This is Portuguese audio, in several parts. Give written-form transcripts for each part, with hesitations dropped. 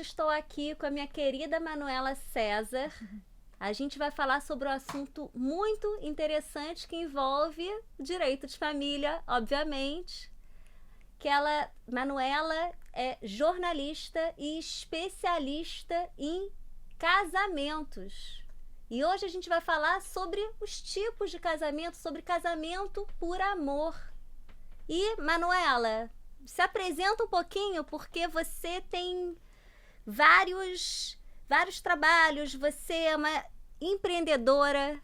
hoje estou aqui com a minha querida Manuela César. A gente vai falar sobre um assunto muito interessante que envolve direito de família, obviamente. Manuela é jornalista e especialista em casamentos. E hoje a gente vai falar sobre os tipos de casamento, sobre casamento por amor. E, Manuela, se apresenta um pouquinho, porque você tem vários trabalhos, você é uma empreendedora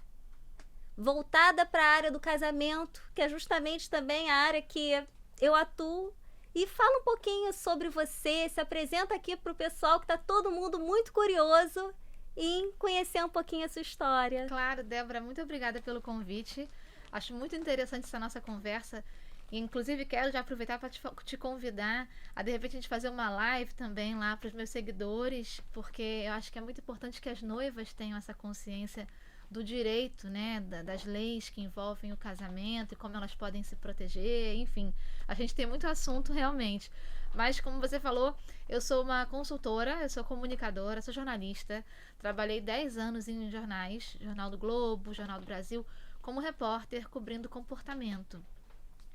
voltada para a área do casamento, que é justamente também a área que eu atuo. E fala um pouquinho sobre você, se apresenta aqui para o pessoal, que está todo mundo muito curioso em conhecer um pouquinho a sua história. Claro, Débora, muito obrigada pelo convite. Acho muito interessante essa nossa conversa. E, inclusive, quero já aproveitar para te convidar a, de repente, a gente fazer uma live também lá para os meus seguidores, porque eu acho que é muito importante que as noivas tenham essa consciência do direito, né, das leis que envolvem o casamento e como elas podem se proteger, enfim. A gente tem muito assunto realmente. Mas, como você falou, eu sou uma consultora, eu sou comunicadora, sou jornalista. Trabalhei 10 anos em jornais, Jornal do Globo, Jornal do Brasil, como repórter cobrindo comportamento.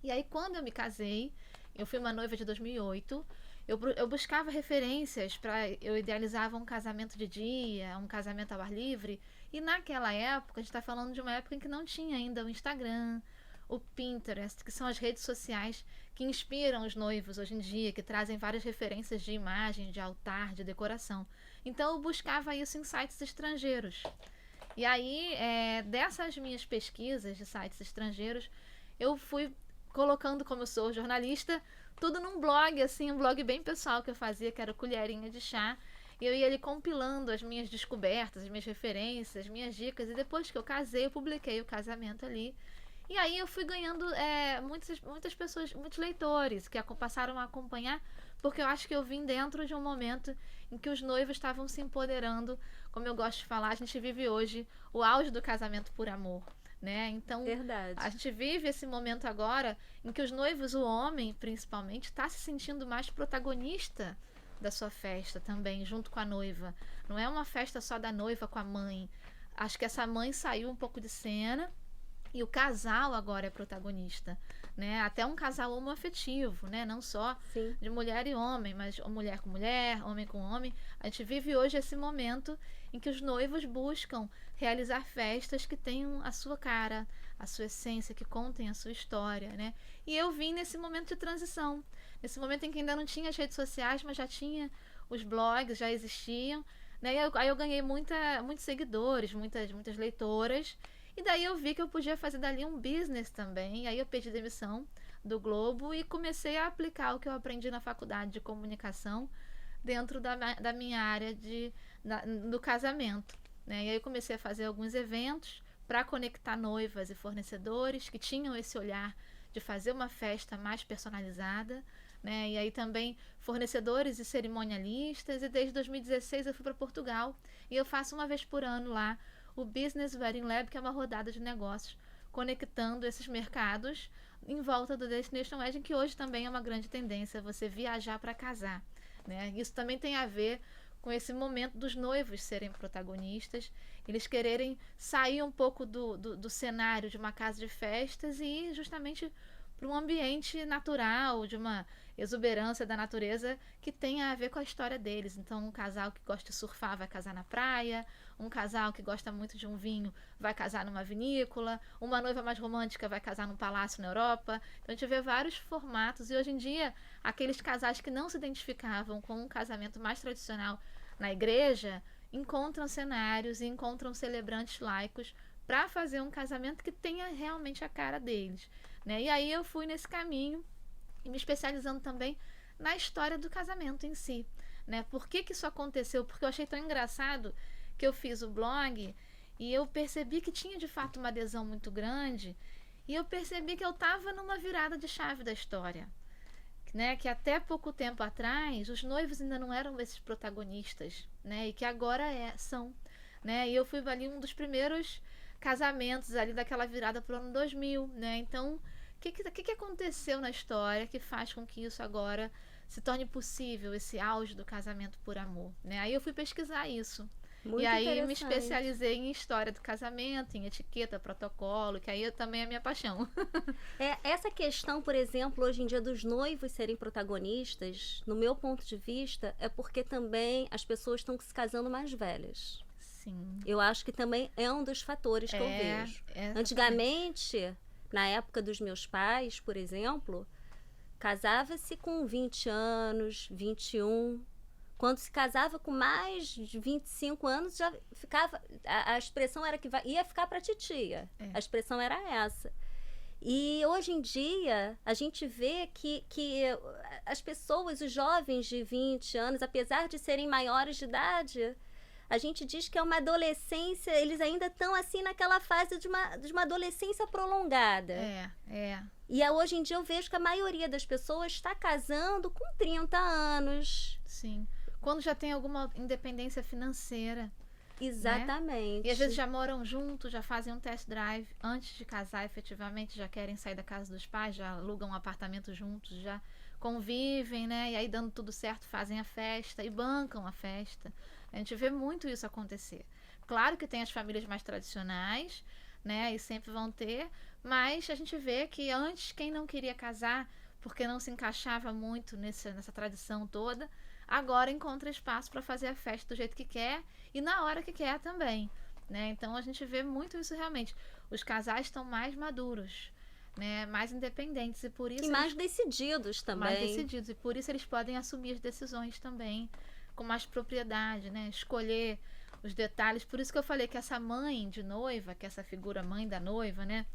E aí, quando eu me casei, eu fui uma noiva de 2008, eu buscava referências eu idealizava um casamento de dia, um casamento ao ar livre. E naquela época, a gente está falando de uma época em que não tinha ainda o Instagram, o Pinterest, que são as redes sociais que inspiram os noivos hoje em dia, que trazem várias referências de imagem, de altar, de decoração. Então, eu buscava isso em sites estrangeiros. E aí, dessas minhas pesquisas de sites estrangeiros, eu fui colocando, como eu sou jornalista, tudo num blog, assim, um blog bem pessoal que eu fazia, que era Colherinha de Chá. E eu ia ali compilando as minhas descobertas, as minhas referências, as minhas dicas. E depois que eu casei, eu publiquei o casamento ali. E aí eu fui ganhando muitas pessoas, muitos leitores que passaram a acompanhar, porque eu acho que eu vim dentro de um momento em que os noivos estavam se empoderando. Como eu gosto de falar, a gente vive hoje o auge do casamento por amor. Né? Então, Verdade. a gente vive esse momento agora em que os noivos, o homem principalmente, está se sentindo mais protagonista da sua festa também, junto com a noiva. Não é uma festa só da noiva com a mãe. Acho que essa mãe saiu um pouco de cena e o casal agora é protagonista, né? Até um casal homoafetivo, né? Não só Sim. de mulher e homem, mas mulher com mulher, homem com homem. A gente vive hoje esse momento em que os noivos buscam realizar festas que tenham a sua cara, a sua essência, que contem a sua história, né? E eu vim nesse momento de transição, nesse momento em que ainda não tinha as redes sociais, mas já tinha os blogs, já existiam, né? Aí eu ganhei muitos seguidores, muitas leitoras. E daí eu vi que eu podia fazer dali um business também. E aí eu pedi demissão do Globo e comecei a aplicar o que eu aprendi na faculdade de comunicação dentro da minha área do casamento. Né? E aí eu comecei a fazer alguns eventos para conectar noivas e fornecedores que tinham esse olhar de fazer uma festa mais personalizada. Né? E aí também fornecedores e cerimonialistas. E desde 2016 eu fui para Portugal e eu faço uma vez por ano lá o Business Wedding Lab, que é uma rodada de negócios conectando esses mercados em volta do Destination Wedding, que hoje também é uma grande tendência, você viajar para casar. Né? Isso também tem a ver com esse momento dos noivos serem protagonistas, eles quererem sair um pouco do cenário de uma casa de festas e ir justamente para um ambiente natural, de uma exuberância da natureza que tem a ver com a história deles. Então, um casal que gosta de surfar vai casar na praia, um casal que gosta muito de um vinho vai casar numa vinícola, uma noiva mais romântica vai casar num palácio na Europa. Então, a gente vê vários formatos e hoje em dia, aqueles casais que não se identificavam com um casamento mais tradicional na igreja, encontram cenários e encontram celebrantes laicos para fazer um casamento que tenha realmente a cara deles. Né? E aí eu fui nesse caminho e me especializando também na história do casamento em si. Né? Por que isso aconteceu? Porque eu achei tão engraçado que eu fiz o blog e eu percebi que tinha de fato uma adesão muito grande e eu percebi que eu estava numa virada de chave da história. Né? Que até pouco tempo atrás os noivos ainda não eram esses protagonistas, né? E que agora são. Né? E eu fui ali um dos primeiros casamentos ali daquela virada para o ano 2000, né? Então, o que aconteceu na história que faz com que isso agora se torne possível esse auge do casamento por amor, né? Aí eu fui pesquisar isso. Muito E aí me interessante. especializei em história do casamento, em etiqueta, protocolo, que aí também é a minha paixão. Essa questão, por exemplo, hoje em dia dos noivos serem protagonistas, no meu ponto de vista, é porque também as pessoas estão se casando mais velhas. Sim. Eu acho que também é um dos fatores que eu vejo. Antigamente, na época dos meus pais, por exemplo, casava-se com 20 anos, 21. Quando se casava com mais de 25 anos, já ficava. A expressão era que ia ficar para titia. A expressão era essa. E hoje em dia, a gente vê que as pessoas, os jovens de 20 anos, apesar de serem maiores de idade, a gente diz que é uma adolescência, eles ainda estão assim naquela fase de uma adolescência prolongada. E hoje em dia eu vejo que a maioria das pessoas está casando com 30 anos. Sim. Quando já tem alguma independência financeira. Exatamente. Né? E às vezes já moram juntos, já fazem um test drive antes de casar efetivamente, já querem sair da casa dos pais, já alugam um apartamento juntos, já convivem, né? E aí dando tudo certo, fazem a festa e bancam a festa. A gente vê muito isso acontecer. Claro que tem as famílias mais tradicionais, né? E sempre vão ter, mas a gente vê que antes quem não queria casar porque não se encaixava muito nessa tradição toda, agora encontra espaço para fazer a festa do jeito que quer e na hora que quer também, né? Então a gente vê muito isso realmente. Os casais estão mais maduros, né? Mais independentes e por isso... E mais decididos também. Mais decididos e por isso eles podem assumir as decisões também com mais propriedade, né? Escolher os detalhes. Por isso que eu falei que essa mãe de noiva, que essa figura mãe da noiva, né?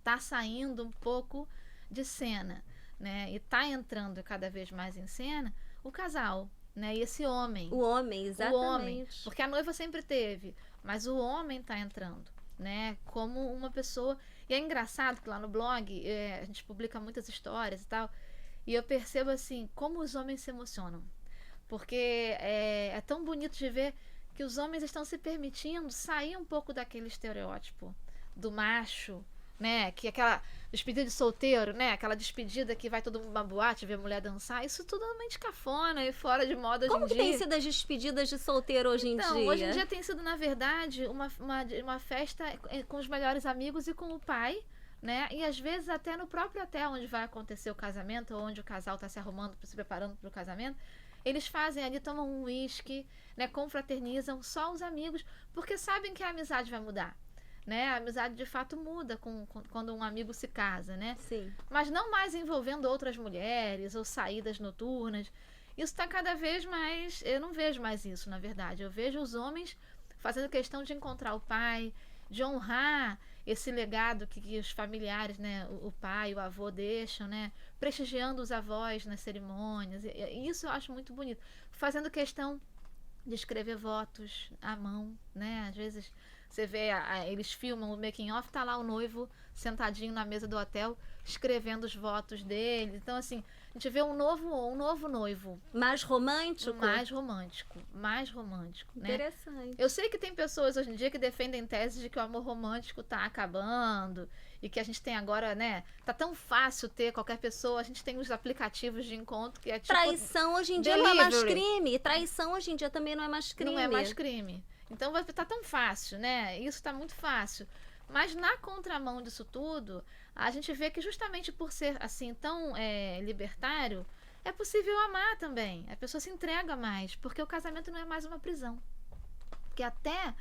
Tá saindo um pouco de cena, né? E tá entrando cada vez mais em cena o casal, né? E esse homem. O homem, exatamente. O homem, porque a noiva sempre teve, mas o homem tá entrando, né? Como uma pessoa... E é engraçado que lá no blog a gente publica muitas histórias e tal, e eu percebo assim, como os homens se emocionam. Porque é tão bonito de ver que os homens estão se permitindo sair um pouco daquele estereótipo do macho, né? Que aquela despedida de solteiro, né? Aquela despedida que vai todo mundo uma boate ver a mulher dançar. Isso tudo é mente cafona e fora de moda hoje em dia. Como que tem sido as despedidas de solteiro hoje em dia? Então, hoje em dia tem sido, na verdade, uma festa com os melhores amigos e com o pai, né? E às vezes até no próprio hotel onde vai acontecer o casamento, ou onde o casal está se arrumando, se preparando para o casamento, eles fazem ali, tomam um uísque, né? Confraternizam só os amigos, porque sabem que a amizade vai mudar. Né? A amizade de fato muda quando um amigo se casa, né? Sim. Mas não mais envolvendo outras mulheres ou saídas noturnas. Isso está cada vez mais... Eu não vejo mais isso, na verdade. Eu vejo os homens fazendo questão de encontrar o pai, de honrar esse legado que os familiares, né? O pai, o avô deixam, né? Prestigiando os avós nas cerimônias. E isso eu acho muito bonito. Fazendo questão de escrever votos à mão, né? Às vezes... Você vê, eles filmam o making off, tá lá o noivo sentadinho na mesa do hotel, escrevendo os votos dele. Então, assim, a gente vê um novo noivo. Mais romântico? Mais romântico. Né? Interessante. Eu sei que tem pessoas hoje em dia que defendem teses de que o amor romântico tá acabando e que a gente tem agora, né? Tá tão fácil ter qualquer pessoa, a gente tem os aplicativos de encontro que é tipo... Traição hoje em dia não é mais crime. Traição hoje em dia também não é mais crime. Não é mais crime. Então vai estar tão fácil, né? Isso está muito fácil. Mas na contramão disso tudo, a gente vê que justamente por ser assim tão libertário, é possível amar também. A pessoa se entrega mais, porque o casamento não é mais uma prisão. Porque até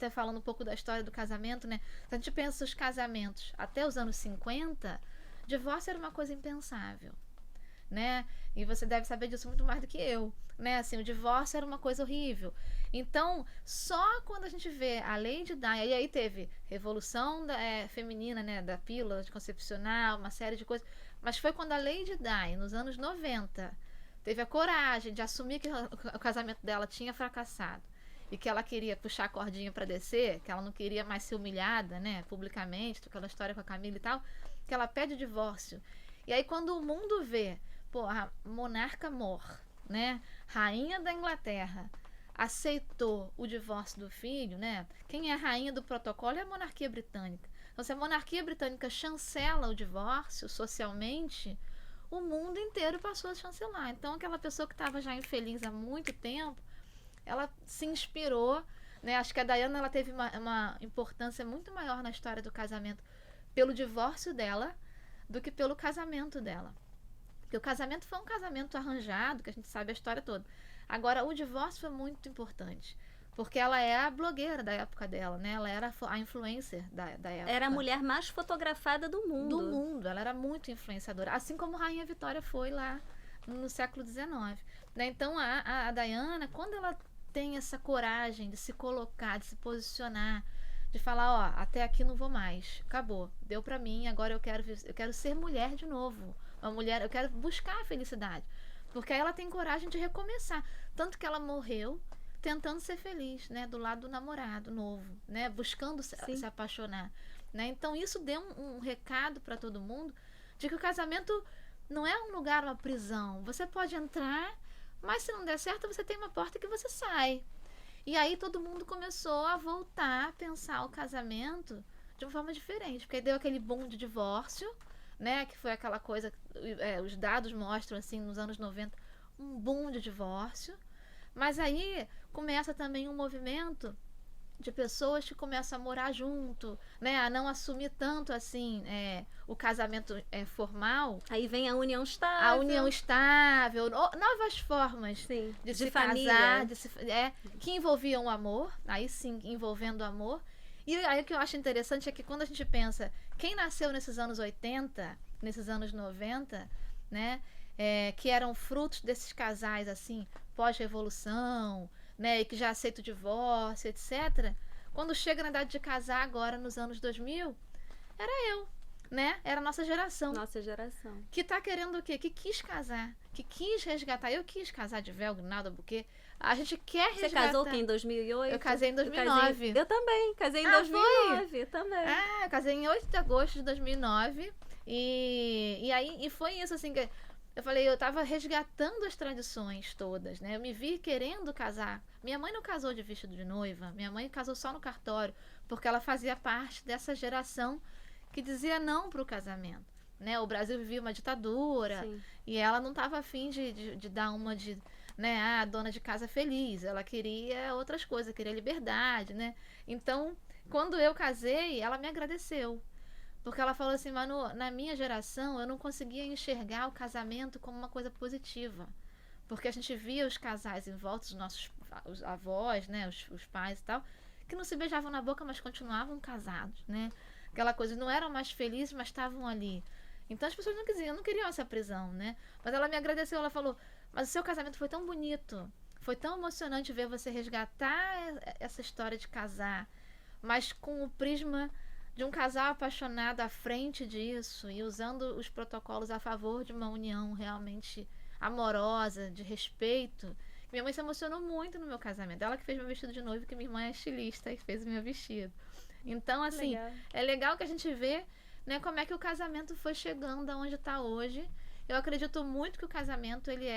falando um pouco da história do casamento, né? Se a gente pensa os casamentos até os anos 50, divórcio era uma coisa impensável, né? E você deve saber disso muito mais do que eu, né? Assim, o divórcio era uma coisa horrível. Então, só quando a gente vê a lei de Di, e aí teve revolução feminina, né? Da pílula anticoncepcional, uma série de coisas, mas foi quando a lei de Di, nos anos 90, teve a coragem de assumir que o casamento dela tinha fracassado e que ela queria puxar a cordinha para descer, que ela não queria mais ser humilhada, né? Publicamente, aquela história com a Camila e tal, que ela pede o divórcio. E aí quando o mundo vê, pô, a monarca mor, né? Rainha da Inglaterra aceitou o divórcio do filho, né? Quem é a rainha do protocolo é a monarquia britânica. Então, se a monarquia britânica chancela o divórcio socialmente, o mundo inteiro passou a chancelar. Então, aquela pessoa que estava já infeliz há muito tempo, ela se inspirou, né? Acho que a Diana, ela teve uma importância muito maior na história do casamento pelo divórcio dela do que pelo casamento dela. Porque o casamento foi um casamento arranjado, que a gente sabe a história toda. Agora, o divórcio foi muito importante. Porque ela é a blogueira da época dela, né? Ela era a influencer da época. Era a mulher mais fotografada do mundo. Do mundo. Ela era muito influenciadora. Assim como Rainha Vitória foi lá no século XIX. Né? Então, a Diana, quando ela tem essa coragem de se colocar, de se posicionar, de falar, ó, até aqui não vou mais. Acabou. Deu pra mim, agora eu quero ser mulher de novo. Uma mulher, eu quero buscar a felicidade. Porque aí ela tem coragem de recomeçar. Tanto que ela morreu tentando ser feliz, né, do lado do namorado novo, né, buscando se apaixonar, né? Então isso deu um recado para todo mundo de que o casamento não é um lugar, uma prisão. Você pode entrar, mas se não der certo, você tem uma porta que você sai. E aí todo mundo começou a voltar a pensar o casamento de uma forma diferente, porque aí deu aquele boom de divórcio, né, que foi aquela coisa, os dados mostram assim nos anos 90, um boom de divórcio. Mas aí começa também um movimento de pessoas que começam a morar junto, né? A não assumir tanto assim o casamento formal. Aí vem a união estável. A união estável, novas formas de se casar, que envolviam o amor, aí sim, envolvendo o amor. E aí o que eu acho interessante é que quando a gente pensa, quem nasceu nesses anos 80, nesses anos 90, né? Que eram frutos desses casais assim, pós-revolução, né, e que já aceita o divórcio, etc. Quando chega na idade de casar agora, nos anos 2000, era eu, né? Era a nossa geração. Nossa geração. Que tá querendo o quê? Que quis casar, que quis resgatar. Eu quis casar de véu, nada, porque a gente quer resgatar. Você casou que em 2008? Eu casei em 2009. Eu também, casei em 2009 foi? Também. Eu casei em 8 de agosto de 2009. E foi isso, assim, que eu falei, eu tava resgatando as tradições todas, né? Eu me vi querendo casar. Minha mãe não casou de vestido de noiva. Minha mãe casou só no cartório, porque ela fazia parte dessa geração que dizia não pro casamento, né? O Brasil vivia uma ditadura. Sim. E ela não tava afim de dar uma de, né, dona de casa feliz. Ela queria outras coisas, queria liberdade, né? Então, quando eu casei, ela me agradeceu. Porque ela falou assim, Manu, na minha geração eu não conseguia enxergar o casamento como uma coisa positiva. Porque a gente via os casais em volta, os avós, né, os pais e tal, que não se beijavam na boca, mas continuavam casados, né? Aquela coisa, não eram mais felizes, mas estavam ali. Então as pessoas não queriam essa prisão, né? Mas ela me agradeceu, ela falou, mas o seu casamento foi tão bonito, foi tão emocionante ver você resgatar essa história de casar, mas com o prisma de um casal apaixonado à frente disso e usando os protocolos a favor de uma união realmente amorosa, de respeito. Minha mãe se emocionou muito no meu casamento. Ela que fez meu vestido de noiva, que minha irmã é estilista e fez o meu vestido. Então, assim, é legal que a gente vê, né, como é que o casamento foi chegando aonde está hoje. Eu acredito muito que o casamento, ele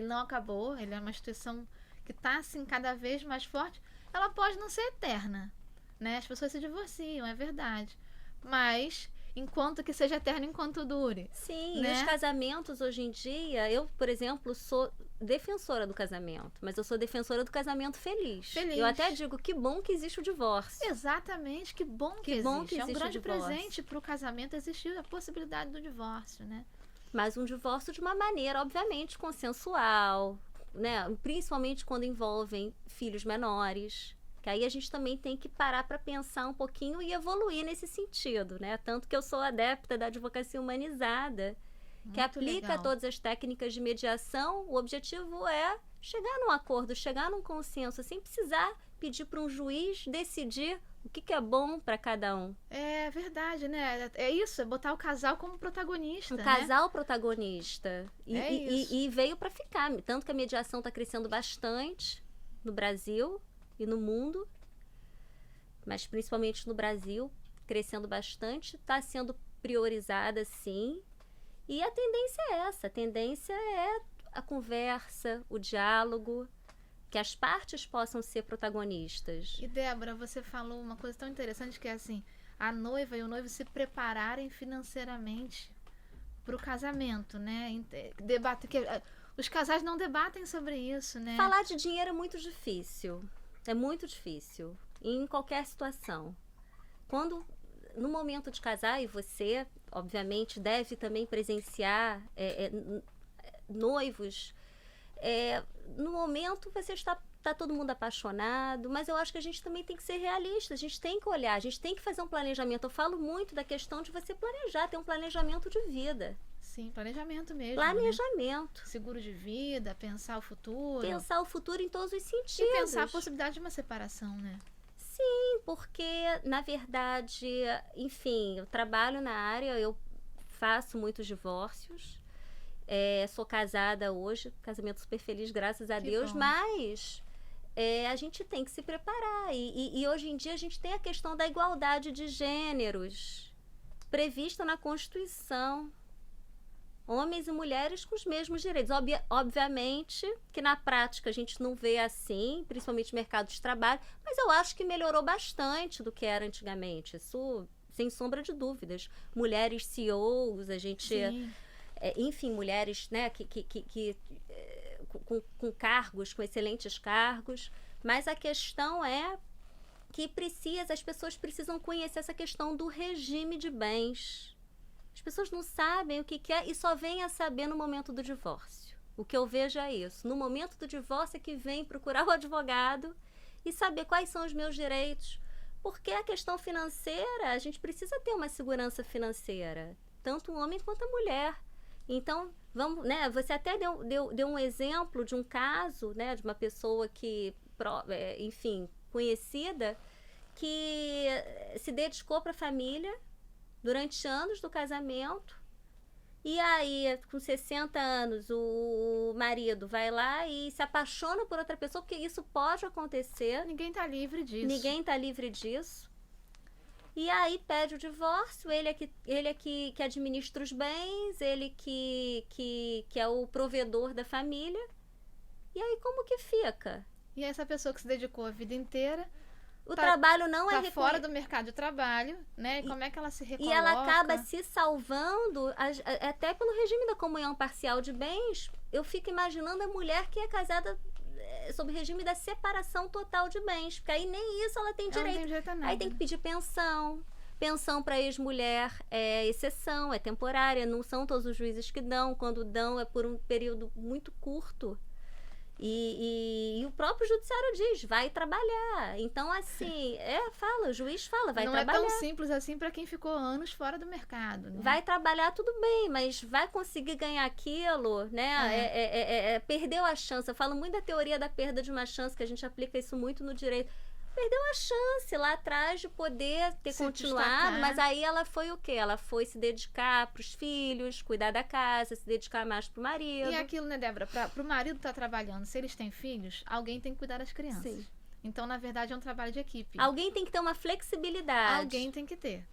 não acabou, ele é uma instituição que está, assim, cada vez mais forte. Ela pode não ser eterna, né? As pessoas se divorciam, é verdade. Mas, enquanto que seja eterno, enquanto dure. Sim, né? E os casamentos hoje em dia, eu, por exemplo, sou defensora do casamento, mas eu sou defensora do casamento feliz. Eu até digo, que bom que existe o divórcio. Exatamente, que bom que existe. Bom que existe. É um grande presente para o casamento existir a possibilidade do divórcio, né? Mas um divórcio de uma maneira, obviamente, consensual, né? Principalmente quando envolvem filhos menores. Que aí a gente também tem que parar para pensar um pouquinho e evoluir nesse sentido, né? Tanto que eu sou adepta da advocacia humanizada, que aplica todas as técnicas de mediação. O objetivo é chegar num acordo, chegar num consenso, sem precisar pedir para um juiz decidir o que é bom para cada um. É verdade, né? É isso, é botar o casal como protagonista. Um casal protagonista. E veio para ficar. Tanto que a mediação está crescendo bastante no Brasil e no mundo, mas principalmente no Brasil, crescendo bastante, está sendo priorizada, sim. E a tendência é essa, a tendência é a conversa, o diálogo, que as partes possam ser protagonistas. E Débora, você falou uma coisa tão interessante que é assim, a noiva e o noivo se prepararem financeiramente pro casamento, né? Debate que os casais não debatem sobre isso, né? Falar de dinheiro é muito difícil. É muito difícil. Em qualquer situação. No momento de casar, e você, obviamente, deve também presenciar noivos. No momento, você está todo mundo apaixonado, mas eu acho que a gente também tem que ser realista, a gente tem que olhar, a gente tem que fazer um planejamento. Eu falo muito da questão de você planejar, ter um planejamento de vida. Sim, planejamento mesmo. Planejamento. Né? Seguro de vida, pensar o futuro. Pensar o futuro em todos os sentidos. E pensar a possibilidade de uma separação, né? Sim, porque, na verdade, enfim, eu trabalho na área, eu faço muitos divórcios. Sou casada hoje, casamento super feliz, graças a Deus, bom. Mas a gente tem que se preparar. E hoje em dia a gente tem a questão da igualdade de gêneros prevista na Constituição. Homens e mulheres com os mesmos direitos. Obviamente que na prática a gente não vê assim, principalmente no mercado de trabalho, mas eu acho que melhorou bastante do que era antigamente. Isso, sem sombra de dúvidas. Mulheres CEOs, a gente... Sim. Enfim, mulheres, né, com cargos, com excelentes cargos. Mas a questão é que as pessoas precisam conhecer essa questão do regime de bens. As pessoas não sabem o que é e só vêm a saber no momento do divórcio. O que eu vejo é isso. No momento do divórcio é que vem procurar o advogado e saber quais são os meus direitos. Porque a questão financeira, a gente precisa ter uma segurança financeira. Tanto o homem quanto a mulher. Então, vamos, né? Você até deu um exemplo de um caso, né? De uma pessoa que, enfim, conhecida, que se dedicou para a família durante anos do casamento. E aí, com 60 anos, o marido vai lá e se apaixona por outra pessoa, porque isso pode acontecer. Ninguém tá livre disso. Ninguém tá livre disso. E aí pede o divórcio, ele é que administra os bens, ele que é o provedor da família. E aí como que fica? E essa pessoa que se dedicou a vida inteira... O trabalho não é fora do mercado de trabalho, né? E como é que ela se recoloca? E ela acaba se salvando até pelo regime da comunhão parcial de bens. Eu fico imaginando a mulher que é casada sob o regime da separação total de bens, porque aí nem isso ela tem direito. Não tem direito a nada. Aí tem que pedir pensão. Pensão para ex-mulher é exceção, é temporária, não são todos os juízes que dão. Quando dão é por um período muito curto. E o próprio judiciário diz, vai trabalhar. Então, assim, o juiz fala, vai trabalhar. Não é tão simples assim para quem ficou anos fora do mercado. Né? Vai trabalhar, tudo bem, mas vai conseguir ganhar aquilo, né? Perdeu a chance. Eu falo muito da teoria da perda de uma chance, que a gente aplica isso muito no direito. Perdeu a chance lá atrás de poder ter continuado, destacar. Mas aí ela foi o quê? Ela foi se dedicar para os filhos, cuidar da casa, se dedicar mais para o marido. E aquilo, né, Débora? Para o marido estar trabalhando, se eles têm filhos, alguém tem que cuidar das crianças. Sim. Então, na verdade, é um trabalho de equipe. Alguém tem que ter uma flexibilidade. Alguém tem que ter.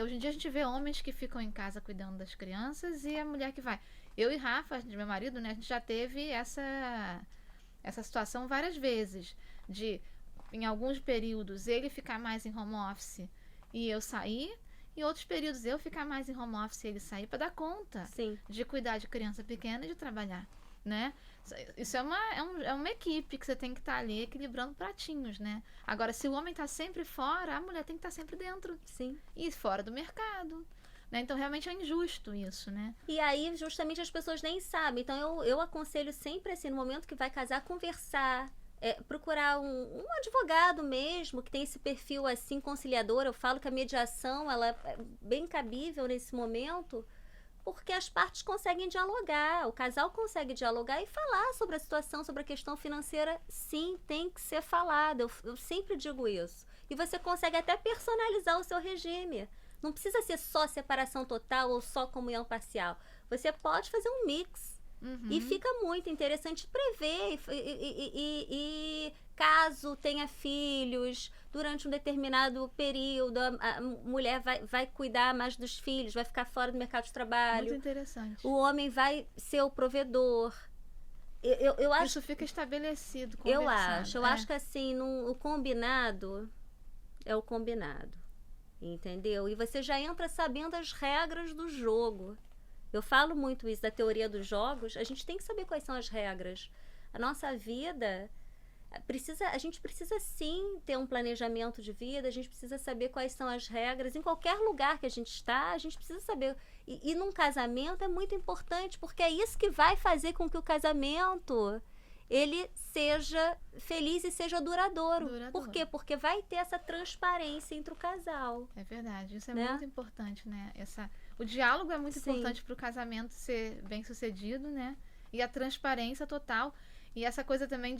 Hoje em dia a gente vê homens que ficam em casa cuidando das crianças e a mulher que vai. Eu e Rafa, meu marido, né, a gente já teve essa situação várias vezes de... Em alguns períodos, ele ficar mais em home office e eu sair. Em outros períodos, eu ficar mais em home office e ele sair para dar conta. Sim. De cuidar de criança pequena e de trabalhar, né? Isso é uma equipe que você tem que estar ali equilibrando pratinhos, né? Agora, se o homem está sempre fora, a mulher tem que estar sempre dentro. Sim. E fora do mercado. Né? Então, realmente é injusto isso, né? E aí, justamente, as pessoas nem sabem. Então, eu aconselho sempre, assim, no momento que vai casar, conversar. Procurar um advogado mesmo, que tem esse perfil assim conciliador. Eu falo que a mediação ela é bem cabível nesse momento, porque as partes conseguem dialogar, o casal consegue dialogar e falar sobre a situação, sobre a questão financeira. Sim, tem que ser falado, eu sempre digo isso. E você consegue até personalizar o seu regime. Não precisa ser só separação total ou só comunhão parcial. Você pode fazer um mix. Uhum. E fica muito interessante prever e caso tenha filhos, durante um determinado período, a mulher vai cuidar mais dos filhos, vai ficar fora do mercado de trabalho. Muito interessante. O homem vai ser o provedor. Eu acho, isso fica estabelecido, eu acho que assim, o combinado é o combinado, entendeu? E você já entra sabendo as regras do jogo. Eu falo muito isso da teoria dos jogos. A gente tem que saber quais são as regras. A nossa vida a gente precisa sim ter um planejamento de vida, a gente precisa saber quais são as regras. Em qualquer lugar que a gente está, a gente precisa saber. E num casamento é muito importante, porque é isso que vai fazer com que o casamento ele seja feliz e seja duradouro. Por quê? Porque vai ter essa transparência entre o casal. É verdade, isso é muito importante, né? O diálogo é muito importante para o casamento ser bem sucedido, né? E a transparência total. E essa coisa também,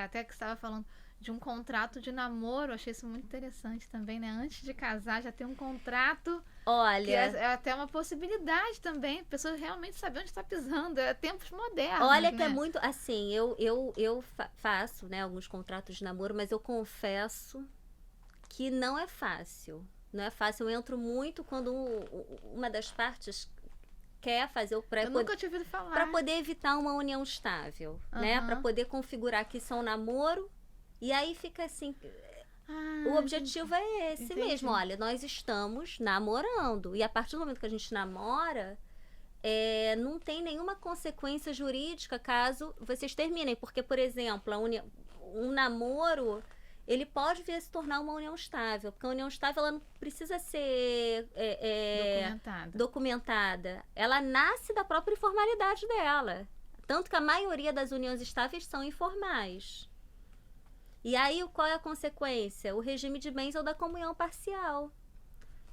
até que você estava falando, de um contrato de namoro, achei isso muito interessante também, né? Antes de casar, já tem um contrato. Olha, que é até uma possibilidade também, a pessoa realmente saber onde está pisando, é tempos modernos. Olha, né? que é muito, assim, eu faço, né, alguns contratos de namoro, mas eu confesso que não é fácil. Não é fácil, eu entro muito quando uma das partes quer fazer o eu nunca tinha ouvido falar. Para poder evitar uma união estável, né? Para poder configurar que isso é um namoro. E aí fica assim, o objetivo é esse mesmo. Olha, nós estamos namorando. E a partir do momento que a gente namora, não tem nenhuma consequência jurídica caso vocês terminem. Porque, por exemplo, um namoro, ele pode vir a se tornar uma união estável. Porque a união estável, ela não precisa ser documentada. Ela nasce da própria informalidade dela. Tanto que a maioria das uniões estáveis são informais. E aí, qual é a consequência? O regime de bens é o da comunhão parcial.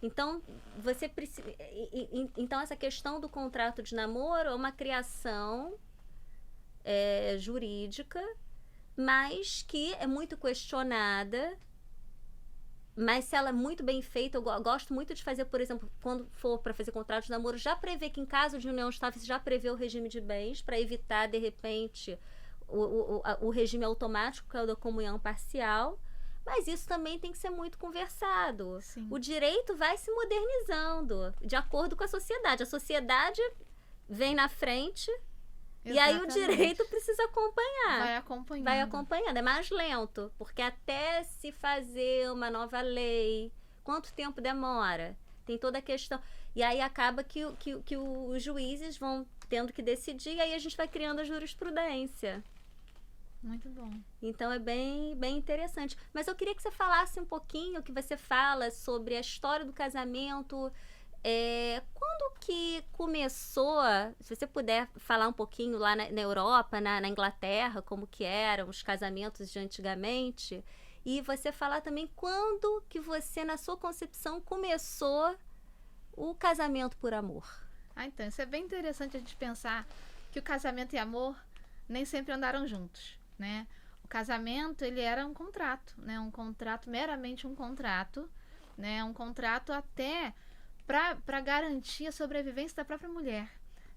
Então, você precisa. Então, essa questão do contrato de namoro é uma criação jurídica, mas que é muito questionada. Mas se ela é muito bem feita, eu gosto muito de fazer, por exemplo, quando for para fazer contrato de namoro, já prever que em caso de união estável, você já prevê o regime de bens, para evitar, de repente, o regime automático, que é o da comunhão parcial. Mas isso também tem que ser muito conversado. Sim. O direito vai se modernizando de acordo com a sociedade. A sociedade vem na frente. Exatamente. E aí o direito precisa acompanhar. Vai acompanhando. É mais lento, porque até se fazer uma nova lei, quanto tempo demora? Tem toda a questão. E aí acaba que os juízes vão tendo que decidir, e aí a gente vai criando a jurisprudência. Muito bom. Então é bem, bem interessante. Mas eu queria que você falasse um pouquinho, que você fala sobre a história do casamento. Quando que começou, se você puder falar um pouquinho lá na Europa, na Inglaterra, como que eram os casamentos de antigamente, e você falar também quando que você, na sua concepção, começou o casamento por amor. Então, isso é bem interessante a gente pensar que o casamento e amor nem sempre andaram juntos, né? O casamento, ele era um contrato, né? Um contrato, meramente um contrato, né? Um contrato até para garantir a sobrevivência da própria mulher,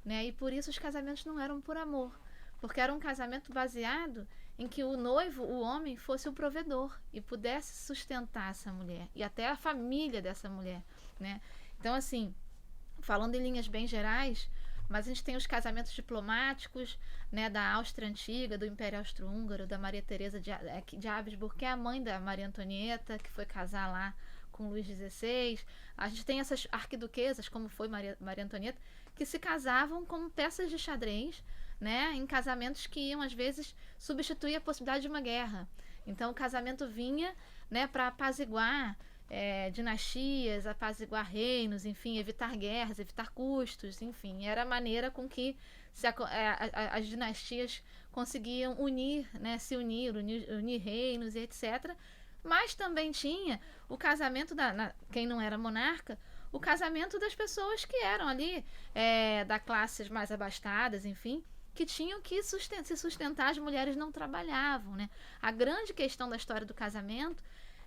né? E por isso os casamentos não eram por amor, porque era um casamento baseado em que o noivo, o homem, fosse o provedor e pudesse sustentar essa mulher e até a família dessa mulher, né? Então, assim, falando em linhas bem gerais, mas a gente tem os casamentos diplomáticos, né, da Áustria Antiga, do Império Austro-Húngaro, da Maria Teresa de Habsburgo, que é a mãe da Maria Antonieta, que foi casar lá com Luís XVI. A gente tem essas arquiduquesas, como foi Maria Antonieta, que se casavam como peças de xadrez, né, em casamentos que iam, às vezes, substituir a possibilidade de uma guerra. Então, o casamento vinha, né, para apaziguar dinastias, apaziguar reinos, enfim, evitar guerras, evitar custos, enfim, era a maneira com que as dinastias conseguiam se unir reinos e etc. Mas também tinha o casamento quem não era monarca, o casamento das pessoas que eram ali da classes mais abastadas, enfim, que tinham que se sustentar, as mulheres não trabalhavam, né? A grande questão da história do casamento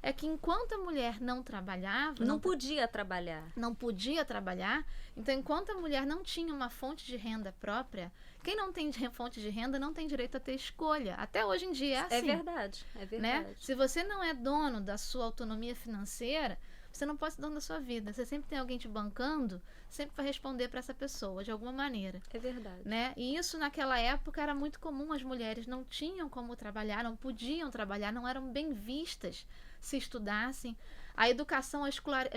é que enquanto a mulher não trabalhava... Não podia trabalhar. Não podia trabalhar. Então, enquanto a mulher não tinha uma fonte de renda própria, quem não tem fonte de renda não tem direito a ter escolha. Até hoje em dia é assim. É verdade. Né? Se você não é dono da sua autonomia financeira, você não pode ser dono da sua vida. Você sempre tem alguém te bancando, sempre vai responder para essa pessoa, de alguma maneira. É verdade. Né? E isso, naquela época, era muito comum. As mulheres não tinham como trabalhar, não podiam trabalhar, não eram bem vistas se estudassem. A educação, a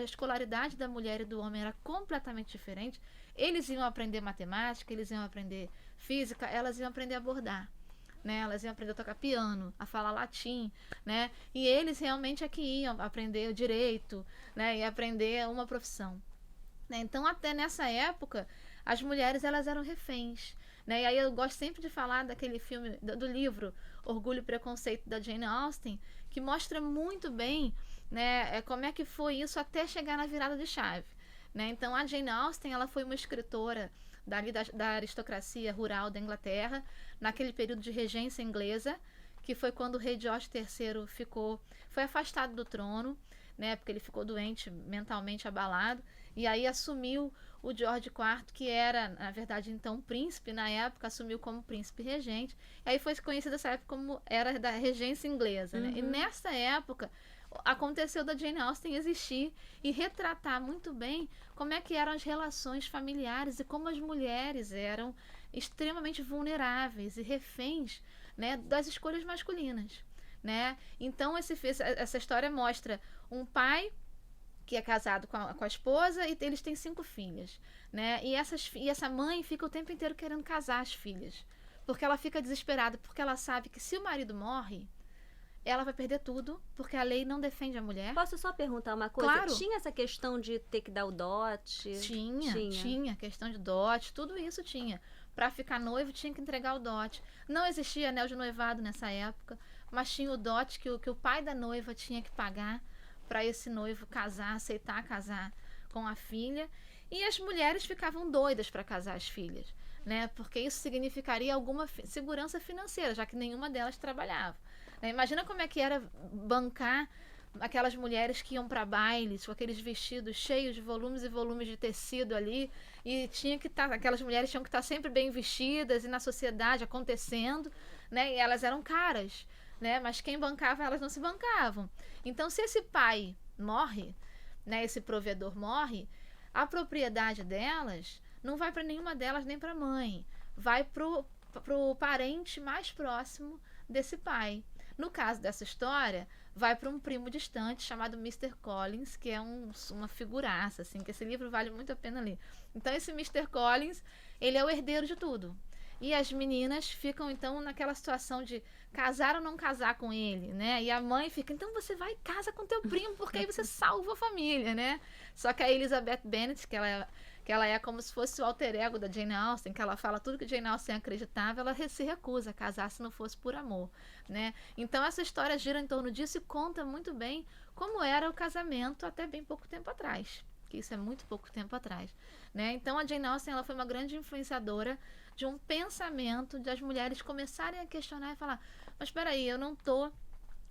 escolaridade da mulher e do homem era completamente diferente. Eles iam aprender matemática, eles iam aprender física, elas iam aprender a bordar. Né? Elas iam aprender a tocar piano, a falar latim, né? E eles realmente é que iam aprender o direito, né? E aprender uma profissão. Né? Então, até nessa época, as mulheres elas eram reféns. Né? E aí eu gosto sempre de falar daquele filme, do livro Orgulho e Preconceito, da Jane Austen, que mostra muito bem, né, como é que foi isso até chegar na virada de chave. Né? Então, a Jane Austen ela foi uma escritora da aristocracia rural da Inglaterra, naquele período de regência inglesa, que foi quando o rei George III foi afastado do trono, né, porque ele ficou doente, mentalmente abalado, e aí assumiu o George IV, que era, na verdade, então príncipe na época, assumiu como príncipe regente, e aí foi conhecido essa época como era da regência inglesa. Né? E nessa época aconteceu da Jane Austen existir e retratar muito bem como é que eram as relações familiares e como as mulheres eram extremamente vulneráveis e reféns, né, das escolhas masculinas. Né? Então essa história mostra um pai que é casado com a esposa e eles têm 5 filhas. Né? E essa mãe fica o tempo inteiro querendo casar as filhas, porque ela fica desesperada, porque ela sabe que se o marido morre, ela vai perder tudo, porque a lei não defende a mulher. Posso só perguntar uma coisa? Claro. Tinha essa questão de ter que dar o dote? Tinha. Questão de dote, tudo isso tinha. Para ficar noivo, tinha que entregar o dote. Não existia anel de noivado nessa época, mas tinha o dote que o pai da noiva tinha que pagar para esse noivo casar, aceitar casar com a filha. E as mulheres ficavam doidas para casar as filhas, né? Porque isso significaria alguma segurança financeira, já que nenhuma delas trabalhava. Imagina como é que era bancar aquelas mulheres que iam para bailes com aqueles vestidos cheios de volumes e volumes de tecido ali, e tinha que estar, aquelas mulheres tinham que estar sempre bem vestidas e na sociedade acontecendo, né? E elas eram caras, né? Mas quem bancava, elas não se bancavam. Então, se esse pai morre, né? Esse provedor morre, a propriedade delas não vai para nenhuma delas nem para a mãe, vai pro parente mais próximo desse pai. No caso dessa história, vai para um primo distante chamado Mr. Collins, que é uma figuraça, assim, que esse livro vale muito a pena ler. Então, esse Mr. Collins, ele é o herdeiro de tudo. E as meninas ficam, então, naquela situação de casar ou não casar com ele, né? E a mãe fica, então você vai e casa com teu primo, porque aí você salva a família, né? Só que a Elizabeth Bennet, que ela é como se fosse o alter ego da Jane Austen, que ela fala tudo que Jane Austen acreditava, ela se recusa a casar se não fosse por amor, né? Então essa história gira em torno disso e conta muito bem como era o casamento até bem pouco tempo atrás, que isso é muito pouco tempo atrás, né? Então a Jane Austen ela foi uma grande influenciadora de um pensamento de as mulheres começarem a questionar e falar, mas espera aí, eu não estou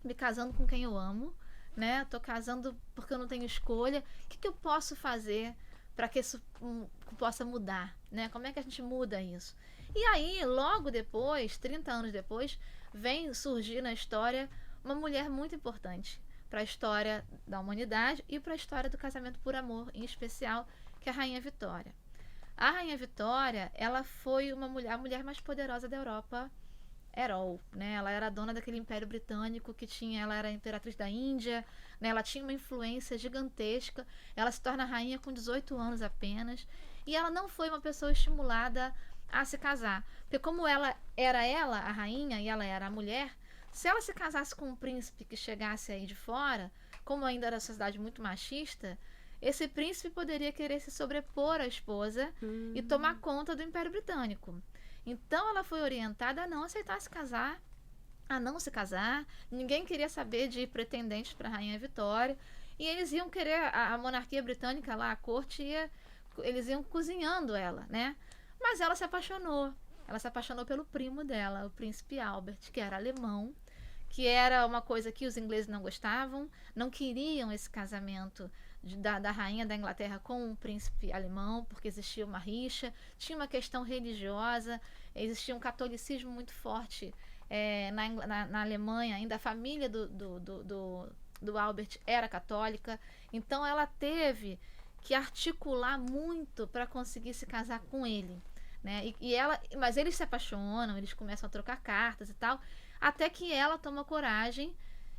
me casando com quem eu amo, né? Estou casando porque eu não tenho escolha, o que eu posso fazer para que isso possa mudar, né? Como é que a gente muda isso? E aí, logo depois, 30 anos depois, vem surgir na história uma mulher muito importante para a história da humanidade e para a história do casamento por amor, em especial, que é a Rainha Vitória. A Rainha Vitória, ela foi a mulher mais poderosa da Europa, né? Ela era dona daquele Império Britânico ela era a imperatriz da Índia, né? Ela tinha uma influência gigantesca, ela se torna rainha com 18 anos apenas, e ela não foi uma pessoa estimulada a se casar, porque como ela, a rainha, e ela era a mulher, se ela se casasse com um príncipe que chegasse aí de fora, como ainda era uma sociedade muito machista, esse príncipe poderia querer se sobrepor à esposa e tomar conta do Império Britânico. Então ela foi orientada a não aceitar se casar, a não se casar. Ninguém queria saber de pretendentes para a Rainha Vitória. E eles iam querer, a monarquia britânica lá, a corte, eles iam cozinhando ela, né? Mas ela se apaixonou. Ela se apaixonou pelo primo dela, o príncipe Albert, que era alemão, que era uma coisa que os ingleses não gostavam, não queriam esse casamento da rainha da Inglaterra com um príncipe alemão, porque existia uma rixa, tinha uma questão religiosa, existia um catolicismo muito forte na Alemanha, ainda a família do Albert era católica, então ela teve que articular muito para conseguir se casar com ele, né? Mas eles se apaixonam, eles começam a trocar cartas e tal, até que ela toma coragem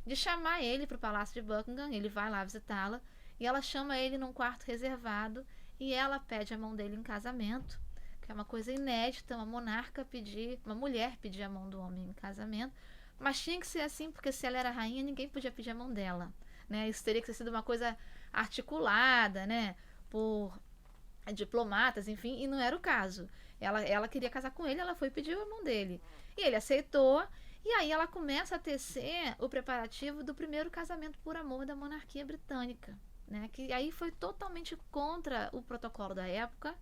de chamar ele para o Palácio de Buckingham. Ele vai lá visitá-la e ela chama ele num quarto reservado e ela pede a mão dele em casamento, que é uma coisa inédita, uma mulher pedir a mão do homem em casamento, mas tinha que ser assim, porque se ela era rainha, ninguém podia pedir a mão dela, né? Isso teria que ter sido uma coisa articulada, né, por diplomatas, enfim, e não era o caso. Ela queria casar com ele, ela foi pedir a mão dele. E ele aceitou, e aí ela começa a tecer o preparativo do primeiro casamento por amor da monarquia britânica, né? Que aí foi totalmente contra o protocolo da época.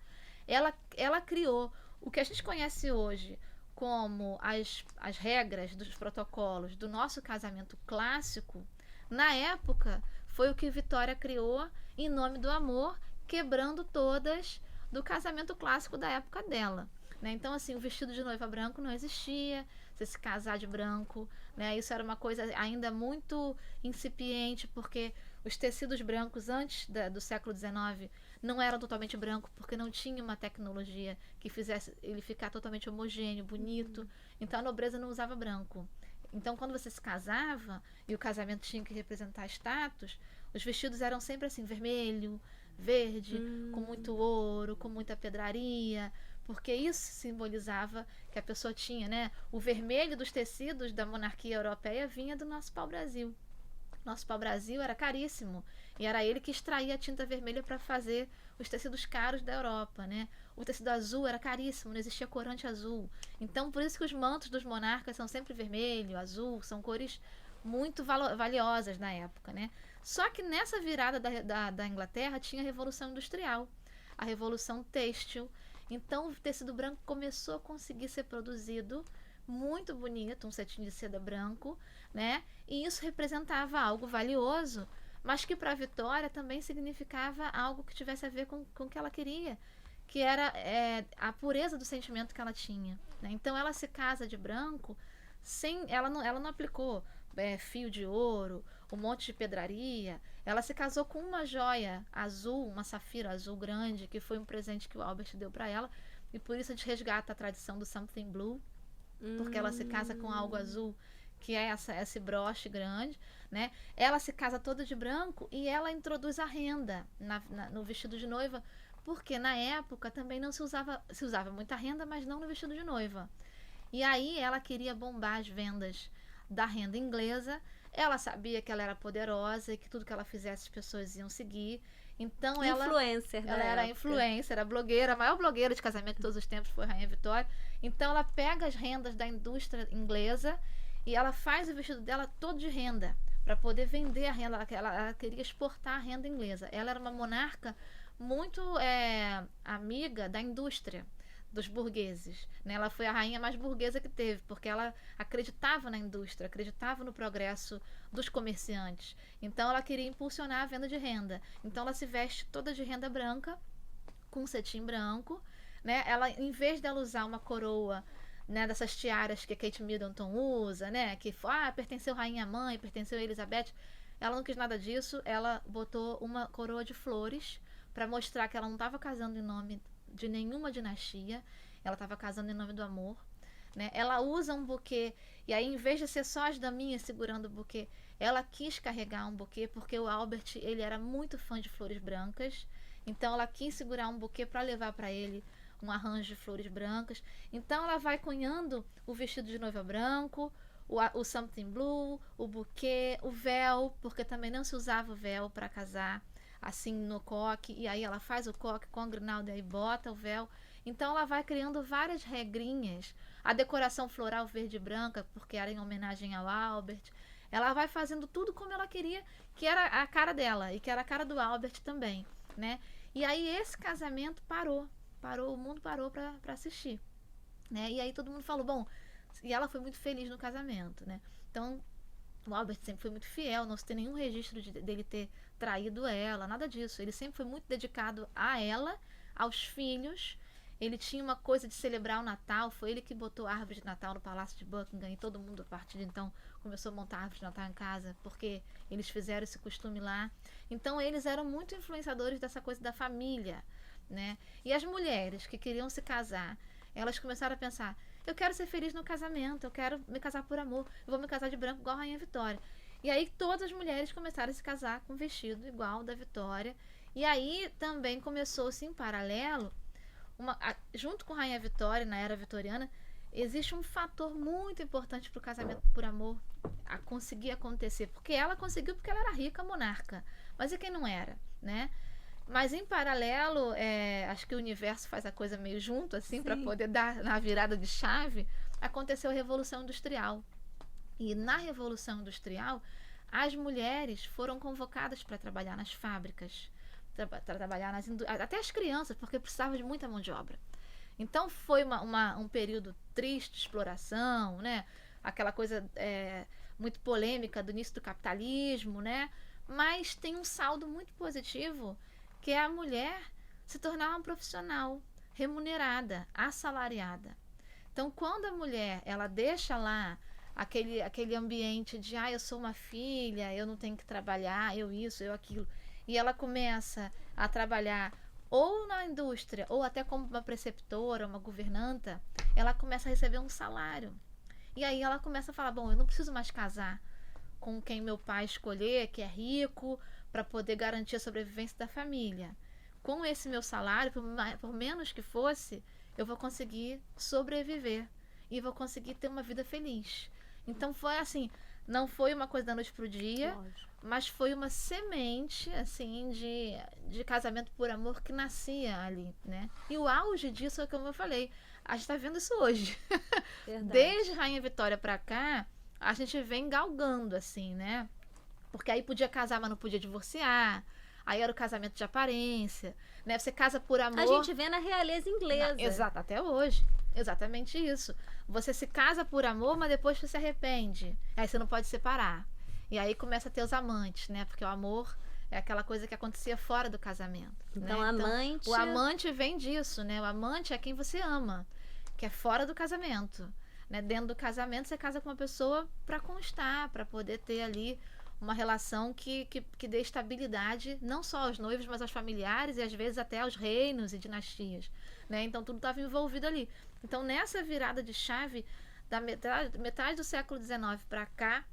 Ela criou o que a gente conhece hoje como as regras dos protocolos do nosso casamento clássico. Na época, foi o que Vitória criou em nome do amor, quebrando todas do casamento clássico da época dela, né? Então, assim, o vestido de noiva branco não existia, você se casar de branco, né? Isso era uma coisa ainda muito incipiente, porque os tecidos brancos antes do século XIX não eram totalmente brancos, porque não tinha uma tecnologia que fizesse ele ficar totalmente homogêneo, bonito. Então, a nobreza não usava branco. Então, quando você se casava e o casamento tinha que representar status, os vestidos eram sempre assim, vermelho, verde, com muito ouro, com muita pedraria, porque isso simbolizava que a pessoa tinha, né? O vermelho dos tecidos da monarquia europeia vinha do nosso pau-brasil. Nosso pau-brasil era caríssimo e era ele que extraía a tinta vermelha para fazer os tecidos caros da Europa, né? O tecido azul era caríssimo, não existia corante azul. Então, por isso que os mantos dos monarcas são sempre vermelho, azul, são cores muito valiosas na época, né? Só que nessa virada da Inglaterra tinha a Revolução Industrial, a Revolução Têxtil. Então o tecido branco começou a conseguir ser produzido muito bonito, um cetim de seda branco, né? E isso representava algo valioso, mas que para a Vitória também significava algo que tivesse a ver com o que ela queria, que era a pureza do sentimento que ela tinha, né? Então ela se casa de branco, ela não aplicou fio de ouro, um monte de pedraria. Ela se casou com uma joia azul, uma safira azul grande, que foi um presente que o Albert deu para ela, e por isso a gente resgata a tradição do something blue, porque ela se casa com algo azul, que é esse broche grande, né? Ela se casa toda de branco e ela introduz a renda no vestido de noiva, porque na época também não se usava muita renda, mas não no vestido de noiva. E aí ela queria bombar as vendas da renda inglesa. Ela sabia que ela era poderosa e que tudo que ela fizesse as pessoas iam seguir. Então influencer ela era influencer, era blogueira, a maior blogueira de casamento de todos os tempos foi a Rainha Vitória. Então ela pega as rendas da indústria inglesa e ela faz o vestido dela todo de renda para poder vender a renda. Ela queria exportar a renda inglesa. Ela era uma monarca muito amiga da indústria, dos burgueses, né? Ela foi a rainha mais burguesa que teve, porque ela acreditava na indústria, acreditava no progresso dos comerciantes. Então ela queria impulsionar a venda de renda. Então ela se veste toda de renda branca, com cetim branco, né? Ela, em vez dela usar uma coroa, né, dessas tiaras que a Kate Middleton usa, né, que pertenceu à rainha mãe, pertenceu a Elizabeth, ela não quis nada disso. Ela botou uma coroa de flores para mostrar que ela não estava casando em nome de nenhuma dinastia, ela estava casando em nome do amor, né? Ela usa um buquê, e aí em vez de ser só as daminhas segurando o buquê, ela quis carregar um buquê, porque o Albert, ele era muito fã de flores brancas, então ela quis segurar um buquê para levar para ele um arranjo de flores brancas. Então ela vai cunhando o vestido de noiva branco, o something blue, o buquê, o véu, porque também não se usava o véu para casar assim no coque, e aí ela faz o coque com a grinalda e bota o véu. Então ela vai criando várias regrinhas. A decoração floral verde e branca, porque era em homenagem ao Albert. Ela vai fazendo tudo como ela queria, que era a cara dela e que era a cara do Albert também, né? E aí esse casamento parou, o mundo parou para assistir, né? E aí todo mundo falou, bom, e ela foi muito feliz no casamento, né? Então o Albert sempre foi muito fiel, não se tem nenhum registro dele ter traído ela, nada disso. Ele sempre foi muito dedicado a ela, aos filhos. Ele tinha uma coisa de celebrar o Natal, foi ele que botou a árvore de Natal no Palácio de Buckingham, e todo mundo a partir de então começou a montar a árvore de Natal em casa, porque eles fizeram esse costume lá. Então eles eram muito influenciadores dessa coisa da família, né? E as mulheres que queriam se casar, elas começaram a pensar, eu quero ser feliz no casamento, eu quero me casar por amor, eu vou me casar de branco igual a Rainha Vitória. E aí todas as mulheres começaram a se casar com vestido igual da Vitória. E aí também começou-se em paralelo, junto com Rainha Vitória, na era vitoriana, existe um fator muito importante para o casamento por amor a conseguir acontecer. Porque ela conseguiu porque ela era rica, monarca. Mas e quem não era, né? Mas em paralelo, acho que o universo faz a coisa meio junto, assim, para poder dar na virada de chave, aconteceu a Revolução Industrial. E na Revolução Industrial, as mulheres foram convocadas para trabalhar nas fábricas, para trabalhar até as crianças, porque precisava de muita mão de obra. Então foi um período triste de exploração, né? Aquela coisa muito polêmica do início do capitalismo, né? Mas tem um saldo muito positivo, que é a mulher se tornar uma profissional remunerada, assalariada. Então, quando a mulher ela deixa lá aquele ambiente de eu sou uma filha, eu não tenho que trabalhar, eu isso, eu aquilo, e ela começa a trabalhar ou na indústria, ou até como uma preceptora, uma governanta, ela começa a receber um salário. E aí ela começa a falar, bom, eu não preciso mais casar com quem meu pai escolher, que é rico, para poder garantir a sobrevivência da família. Com esse meu salário, por menos que fosse, eu vou conseguir sobreviver e vou conseguir ter uma vida feliz. Então foi assim, não foi uma coisa da noite pro dia, mas foi uma semente assim de casamento por amor que nascia ali, né? E o auge disso é como eu falei, a gente está vendo isso hoje. Desde Rainha Vitória para cá, a gente vem galgando assim, né? Porque aí podia casar, mas não podia divorciar. Aí era o casamento de aparência, né? Você casa por amor. A gente vê na realeza inglesa. Exato, até hoje. Exatamente isso. Você se casa por amor, mas depois você se arrepende. Aí você não pode separar. E aí começa a ter os amantes, né? Porque o amor é aquela coisa que acontecia fora do casamento. Então, né? amante... O amante vem disso, né? O amante é quem você ama, que é fora do casamento. Né? Dentro do casamento, você casa com uma pessoa para constar, para poder ter ali uma relação que dê estabilidade não só aos noivos, mas aos familiares e às vezes até aos reinos e dinastias, né? Então tudo estava envolvido ali. Então nessa virada de chave da metade do século XIX para cá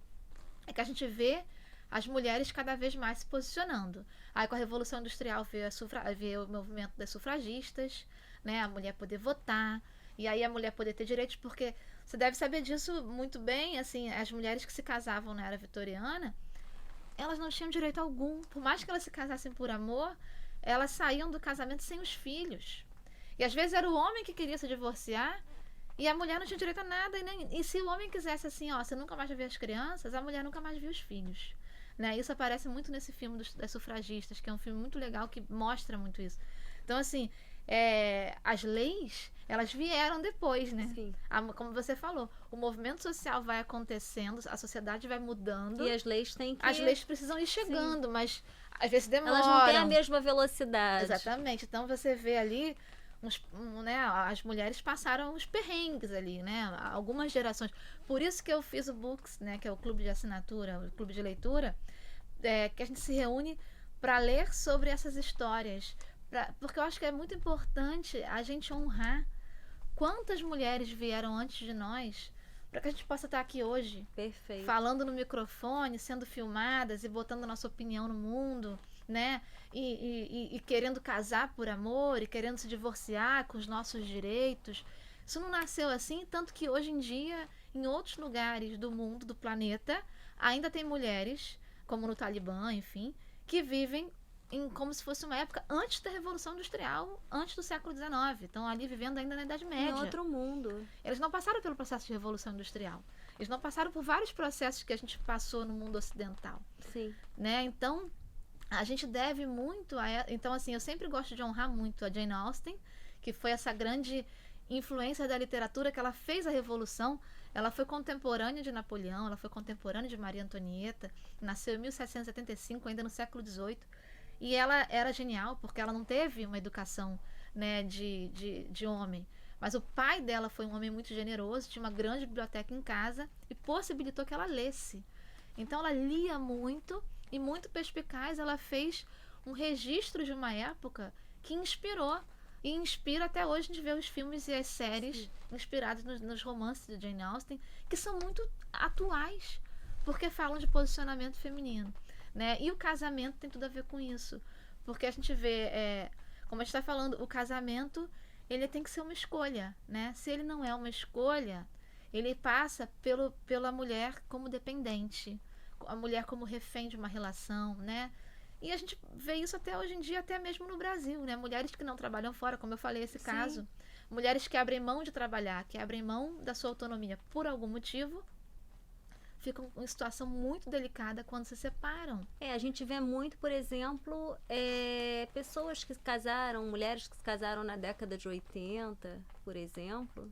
é que a gente vê as mulheres cada vez mais se posicionando. Aí com a Revolução Industrial veio o movimento das sufragistas, né? A mulher poder votar, e aí a mulher poder ter direitos, porque você deve saber disso muito bem, assim, as mulheres que se casavam na era vitoriana, elas não tinham direito algum. Por mais que elas se casassem por amor, elas saíam do casamento sem os filhos. E às vezes era o homem que queria se divorciar e a mulher não tinha direito a nada. E se o homem quisesse assim, você nunca mais vai ver as crianças, a mulher nunca mais viu os filhos. Né? Isso aparece muito nesse filme das sufragistas, que é um filme muito legal que mostra muito isso. Então, assim, as leis, elas vieram depois, né? Sim. Como você falou, o movimento social vai acontecendo, a sociedade vai mudando. E as leis têm que... As leis precisam ir chegando, sim, mas às vezes demoram. Elas não têm a mesma velocidade. Exatamente. Então você vê ali, né, as mulheres passaram os perrengues ali, né? Algumas gerações. Por isso que eu fiz o Books, né? Que é o clube de assinatura, o clube de leitura, que a gente se reúne para ler sobre essas histórias. Porque eu acho que é muito importante a gente honrar quantas mulheres vieram antes de nós, para que a gente possa estar aqui hoje. Perfeito. Falando no microfone, sendo filmadas e botando nossa opinião no mundo, né? E querendo casar por amor, e querendo se divorciar com os nossos direitos. Isso não nasceu assim, tanto que hoje em dia, em outros lugares do mundo, do planeta, ainda tem mulheres, como no Talibã, enfim, que vivem como se fosse uma época antes da Revolução Industrial, antes do século XIX. Estão ali vivendo ainda na Idade Média. Em outro mundo. Eles não passaram pelo processo de Revolução Industrial. Eles não passaram por vários processos que a gente passou no mundo ocidental. Sim. Né? Então, a gente deve muito a... Então, assim, eu sempre gosto de honrar muito a Jane Austen, que foi essa grande influência da literatura, que ela fez a Revolução. Ela foi contemporânea de Napoleão, ela foi contemporânea de Maria Antonieta, nasceu em 1775, ainda no século XVIII. E ela era genial, porque ela não teve uma educação, né, de homem. Mas o pai dela foi um homem muito generoso, tinha uma grande biblioteca em casa e possibilitou que ela lesse. Então ela lia muito e muito perspicaz. Ela fez um registro de uma época que inspirou. E inspira até hoje a gente vê os filmes e as séries, sim, inspirados nos romances de Jane Austen, que são muito atuais. porque falam de posicionamento feminino, né? E o casamento tem tudo a ver com isso, porque a gente vê, como a gente está falando, o casamento, ele tem que ser uma escolha, né? Se ele não é uma escolha, ele passa pela mulher como dependente, a mulher como refém de uma relação, né? E a gente vê isso até hoje em dia, até mesmo no Brasil, né? Mulheres que não trabalham fora, como eu falei, esse caso. Mulheres que abrem mão de trabalhar, que abrem mão da sua autonomia por algum motivo, ficam em situação muito delicada quando se separam. A gente vê muito, por exemplo, pessoas que se casaram, mulheres que se casaram na década de 80, por exemplo,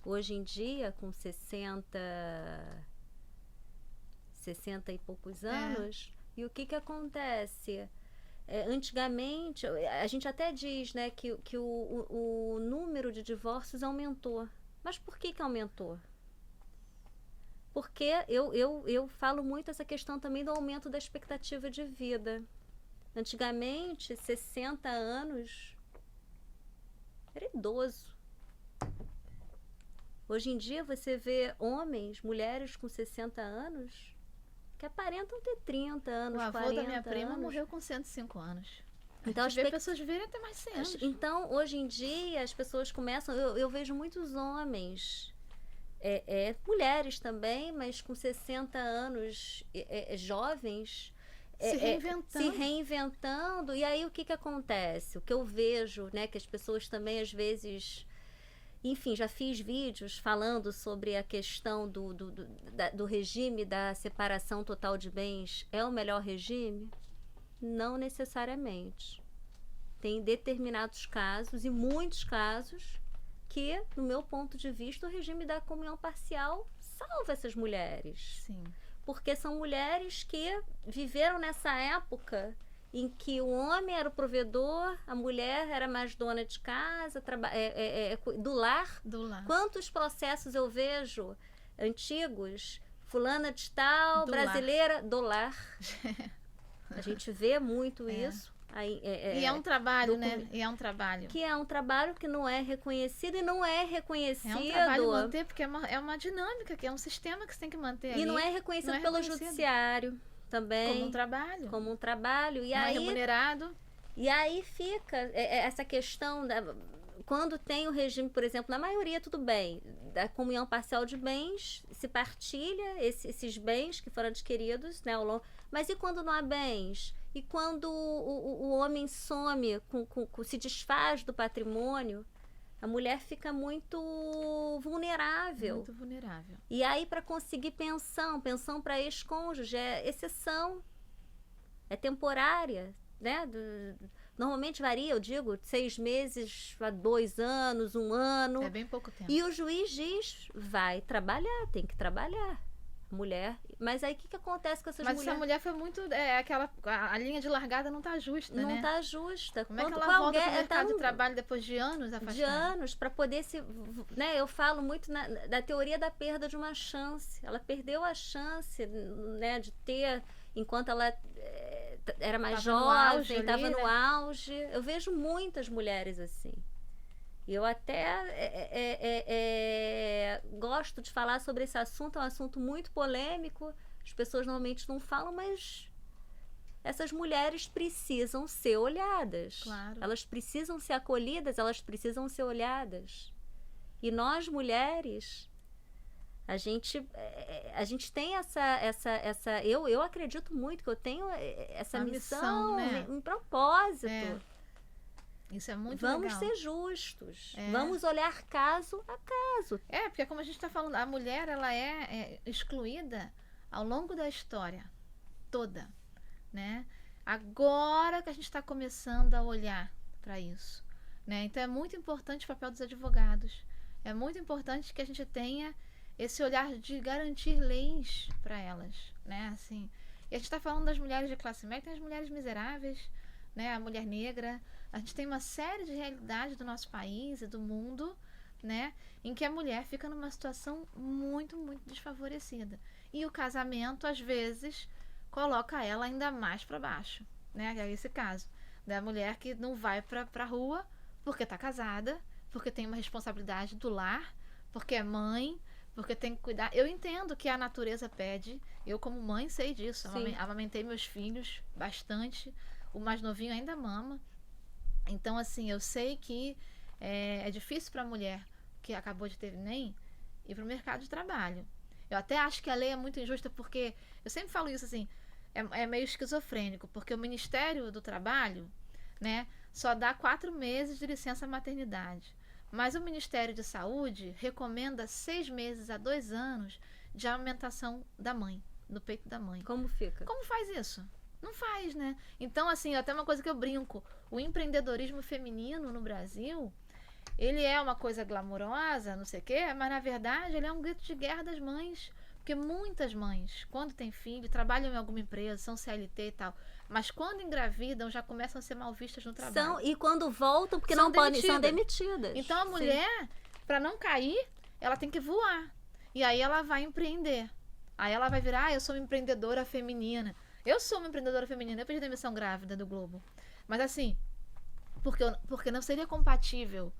hoje em dia, com 60 e poucos anos, e o que acontece? Antigamente, a gente até diz, né, que o número de divórcios aumentou. Mas por que aumentou? Porque eu falo muito essa questão também do aumento da expectativa de vida. Antigamente, 60 anos era idoso. Hoje em dia você vê homens, mulheres com 60 anos que aparentam ter 30 anos, 40 anos. O avô da minha prima morreu com 105 anos. Então, as pessoas vivem até mais 100 anos. Então, hoje em dia, as pessoas começam... Eu vejo muitos homens, mulheres também, mas com 60 anos, jovens... Se reinventando. E aí, o que acontece? O que eu vejo, né, que as pessoas também, às vezes... Enfim, já fiz vídeos falando sobre a questão do regime da separação total de bens. É o melhor regime? Não necessariamente. Tem determinados casos, e muitos casos, que, no meu ponto de vista, o regime da comunhão parcial salva essas mulheres. Sim. Porque são mulheres que viveram nessa época em que o homem era o provedor, a mulher era mais dona de casa, do lar. Quantos processos eu vejo antigos, fulana de tal, brasileira, do lar. A gente vê muito isso. E é um trabalho, né? E é um trabalho. Que é um trabalho que não é reconhecido e não é reconhecido. É um trabalho manter, porque é uma dinâmica, que é um sistema que você tem que manter. E não é reconhecido pelo judiciário. Também como um trabalho e aí remunerado. E aí fica essa questão quando tem o regime, por exemplo, na maioria tudo bem, da comunhão parcial de bens, se partilha esses bens que foram adquiridos, né, ao longo, mas e quando não há bens? E quando o homem some, se desfaz do patrimônio, a mulher fica muito vulnerável. Muito vulnerável. E aí, para conseguir pensão para ex-cônjuge, é exceção. É temporária, né? Normalmente varia, eu digo, 6 meses a 2 anos, 1 ano. É bem pouco tempo. E o juiz diz, vai trabalhar, tem que trabalhar. Mulher. Mas aí o que acontece com essas mulheres? Mas essa mulher foi muito... a linha de largada não tá justa, né? Não tá justa. Como é que ela volta pro mercado de trabalho depois de anos afastada? De anos, para poder se... Né, eu falo muito da teoria da perda de uma chance. Ela perdeu a chance, né, de ter... Enquanto ela era mais jovem, estava no auge. Eu vejo muitas mulheres assim. E eu até gosto de falar sobre esse assunto, é um assunto muito polêmico, as pessoas normalmente não falam, mas essas mulheres precisam ser olhadas. Claro. Elas precisam ser acolhidas, elas precisam ser olhadas. E nós, mulheres, a gente tem eu acredito muito que eu tenho essa missão, né? Um propósito. Isso é muito legal. Vamos ser justos. Vamos olhar caso a caso. Porque como a gente está falando, a mulher ela é excluída ao longo da história toda, né? Agora que a gente está começando a olhar para isso, né? Então é muito importante o papel dos advogados. É muito importante que a gente tenha esse olhar de garantir leis para elas, né? Assim, e a gente está falando das mulheres de classe média, tem as mulheres miseráveis, né? A mulher negra. A gente tem uma série de realidades do nosso país e do mundo, né, em que a mulher fica numa situação muito, muito desfavorecida. E o casamento, às vezes, coloca ela ainda mais para baixo, né? É esse caso da mulher que não vai para a rua porque está casada, porque tem uma responsabilidade do lar, porque é mãe, porque tem que cuidar. Eu entendo que a natureza pede, eu como mãe sei disso, amamentei meus filhos bastante, o mais novinho ainda mama, então assim, eu sei que é difícil para a mulher que acabou de ter neném ir para o mercado de trabalho. Eu até acho que a lei é muito injusta, porque eu sempre falo isso assim, é meio esquizofrênico, porque o Ministério do Trabalho, né, só dá 4 meses de licença maternidade. Mas o Ministério de Saúde recomenda 6 meses a 2 anos de amamentação da mãe, no peito da mãe. Como fica? Como faz isso? Não faz, né? Então, assim, até uma coisa que eu brinco, o empreendedorismo feminino no Brasil, ele é uma coisa glamurosa, não sei o quê, mas na verdade ele é um grito de guerra das mães. Porque muitas mães, quando têm filho, trabalham em alguma empresa, são CLT e tal, mas quando engravidam já começam a ser mal vistas no trabalho. E quando voltam, porque não podem, são demitidas. Então a mulher, para não cair, ela tem que voar. E aí ela vai empreender. Aí ela vai virar, eu sou uma empreendedora feminina. Eu sou uma empreendedora feminina, eu pedi demissão grávida do Globo. Mas assim, porque não seria compatível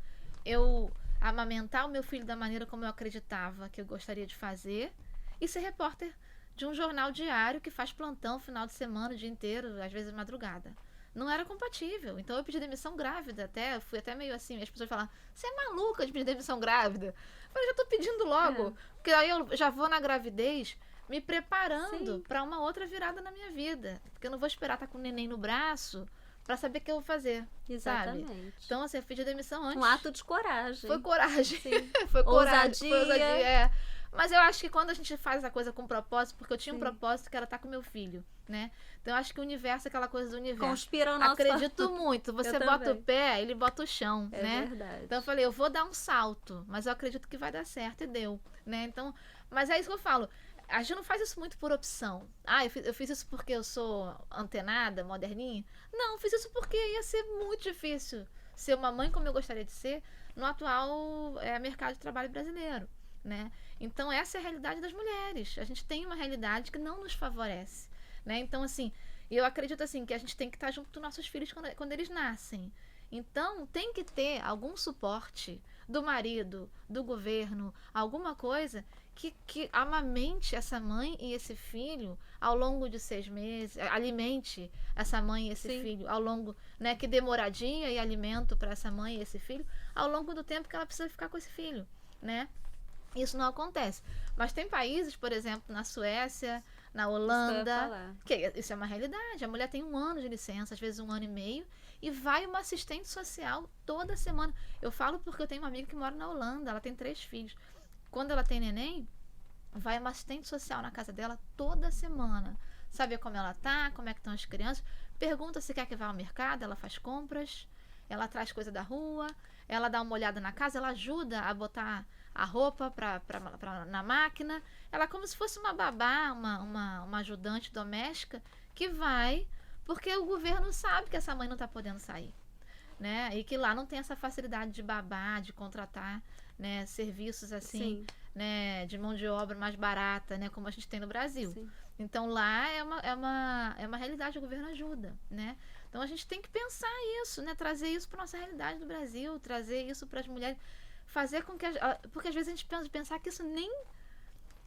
eu amamentar o meu filho da maneira como eu acreditava que eu gostaria de fazer e ser repórter de um jornal diário que faz plantão final de semana, o dia inteiro, às vezes madrugada. Não era compatível. Então eu pedi demissão grávida até, fui até meio assim, as pessoas falaram, você é maluca de pedir demissão grávida? Eu falei, já tô pedindo logo. Porque aí eu já vou na gravidez me preparando para uma outra virada na minha vida. Porque eu não vou esperar estar com o neném no braço para saber o que eu vou fazer. Exatamente. Sabe? Então, assim, eu pedi demissão antes. Um ato de coragem. Foi coragem. Sim. Foi coragem. Ousadia. Foi ousadia, Mas eu acho que quando a gente faz a coisa com propósito, porque eu tinha um propósito que era estar com meu filho, né? Então eu acho que o universo é aquela coisa do universo. Conspira ao nosso Acredito muito. Você bota o pé, ele bota o chão, né? É verdade. Então eu falei, eu vou dar um salto, mas eu acredito que vai dar certo, e deu, né? Então, mas é isso que eu falo. A gente não faz isso muito por opção. Eu fiz isso porque eu sou antenada, moderninha. Não, eu fiz isso porque ia ser muito difícil ser uma mãe como eu gostaria de ser no atual mercado de trabalho brasileiro, né? Então essa é a realidade das mulheres. A gente tem uma realidade que não nos favorece, né? Então assim, eu acredito assim que a gente tem que estar junto dos nossos filhos quando eles nascem. Então tem que ter algum suporte do marido, do governo, alguma coisa que amamente essa mãe e esse filho ao longo de 6 meses, alimente essa mãe e esse filho ao longo, né, que dê moradia e alimento para essa mãe e esse filho ao longo do tempo que ela precisa ficar com esse filho, né? Isso não acontece. Mas tem países, por exemplo, na Suécia, na Holanda, que isso é uma realidade. A mulher tem 1 ano de licença, às vezes 1 ano e meio, e vai uma assistente social toda semana. Eu falo porque eu tenho uma amiga que mora na Holanda, ela tem 3 filhos. Quando ela tem neném, vai uma assistente social na casa dela toda semana. Saber como ela tá, como é que estão as crianças. Pergunta se quer que vá ao mercado, ela faz compras, ela traz coisa da rua, ela dá uma olhada na casa, ela ajuda a botar a roupa na máquina. Ela é como se fosse uma babá, uma ajudante doméstica que vai, porque o governo sabe que essa mãe não está podendo sair, né? E que lá não tem essa facilidade de babá, de contratar, né, serviços assim, né, de mão de obra mais barata, né, como a gente tem no Brasil. Sim. Então lá é uma realidade, o governo ajuda, né? Então a gente tem que pensar isso, né, trazer isso para nossa realidade do Brasil, trazer isso para as mulheres, fazer com que porque às vezes a gente pensar que isso nem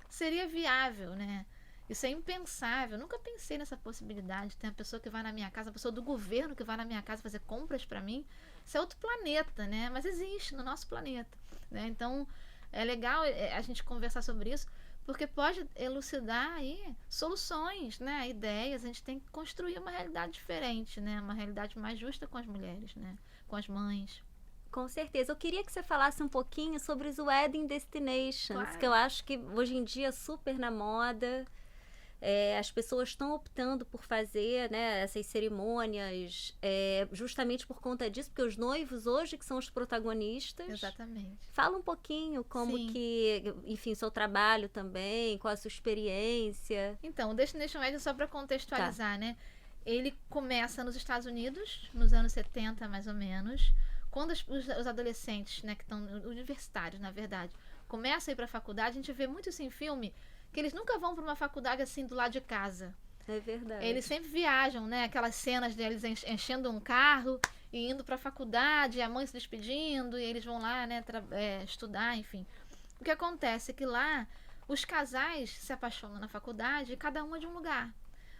seria viável, né? Isso é impensável. Eu nunca pensei nessa possibilidade. Tem uma pessoa que vai na minha casa, uma pessoa do governo que vai na minha casa fazer compras para mim. Isso é outro planeta, né? Mas existe no nosso planeta, né? Então, é legal a gente conversar sobre isso, porque pode elucidar aí soluções, né? Ideias. A gente tem que construir uma realidade diferente, né? Uma realidade mais justa com as mulheres, né? Com as mães. Com certeza. Eu queria que você falasse um pouquinho sobre os Wedding Destinations, claro, que eu acho que hoje em dia é super na moda. As pessoas estão optando por fazer, né, essas cerimônias justamente por conta disso, porque os noivos hoje que são os protagonistas. Exatamente. Fala um pouquinho como que, enfim, seu trabalho também, qual a sua experiência. Então, o Destination Wedding, só para contextualizar, né? Ele começa nos Estados Unidos, nos anos 70 mais ou menos, quando os adolescentes, né, que estão universitários, na verdade, começam a ir para a faculdade. A gente vê muito isso em filme, que eles nunca vão para uma faculdade assim do lado de casa. É verdade. Eles sempre viajam, né? Aquelas cenas deles enchendo um carro e indo para a faculdade, a mãe se despedindo, e eles vão lá, né, estudar, enfim. O que acontece é que lá os casais se apaixonam na faculdade e cada um é de um lugar.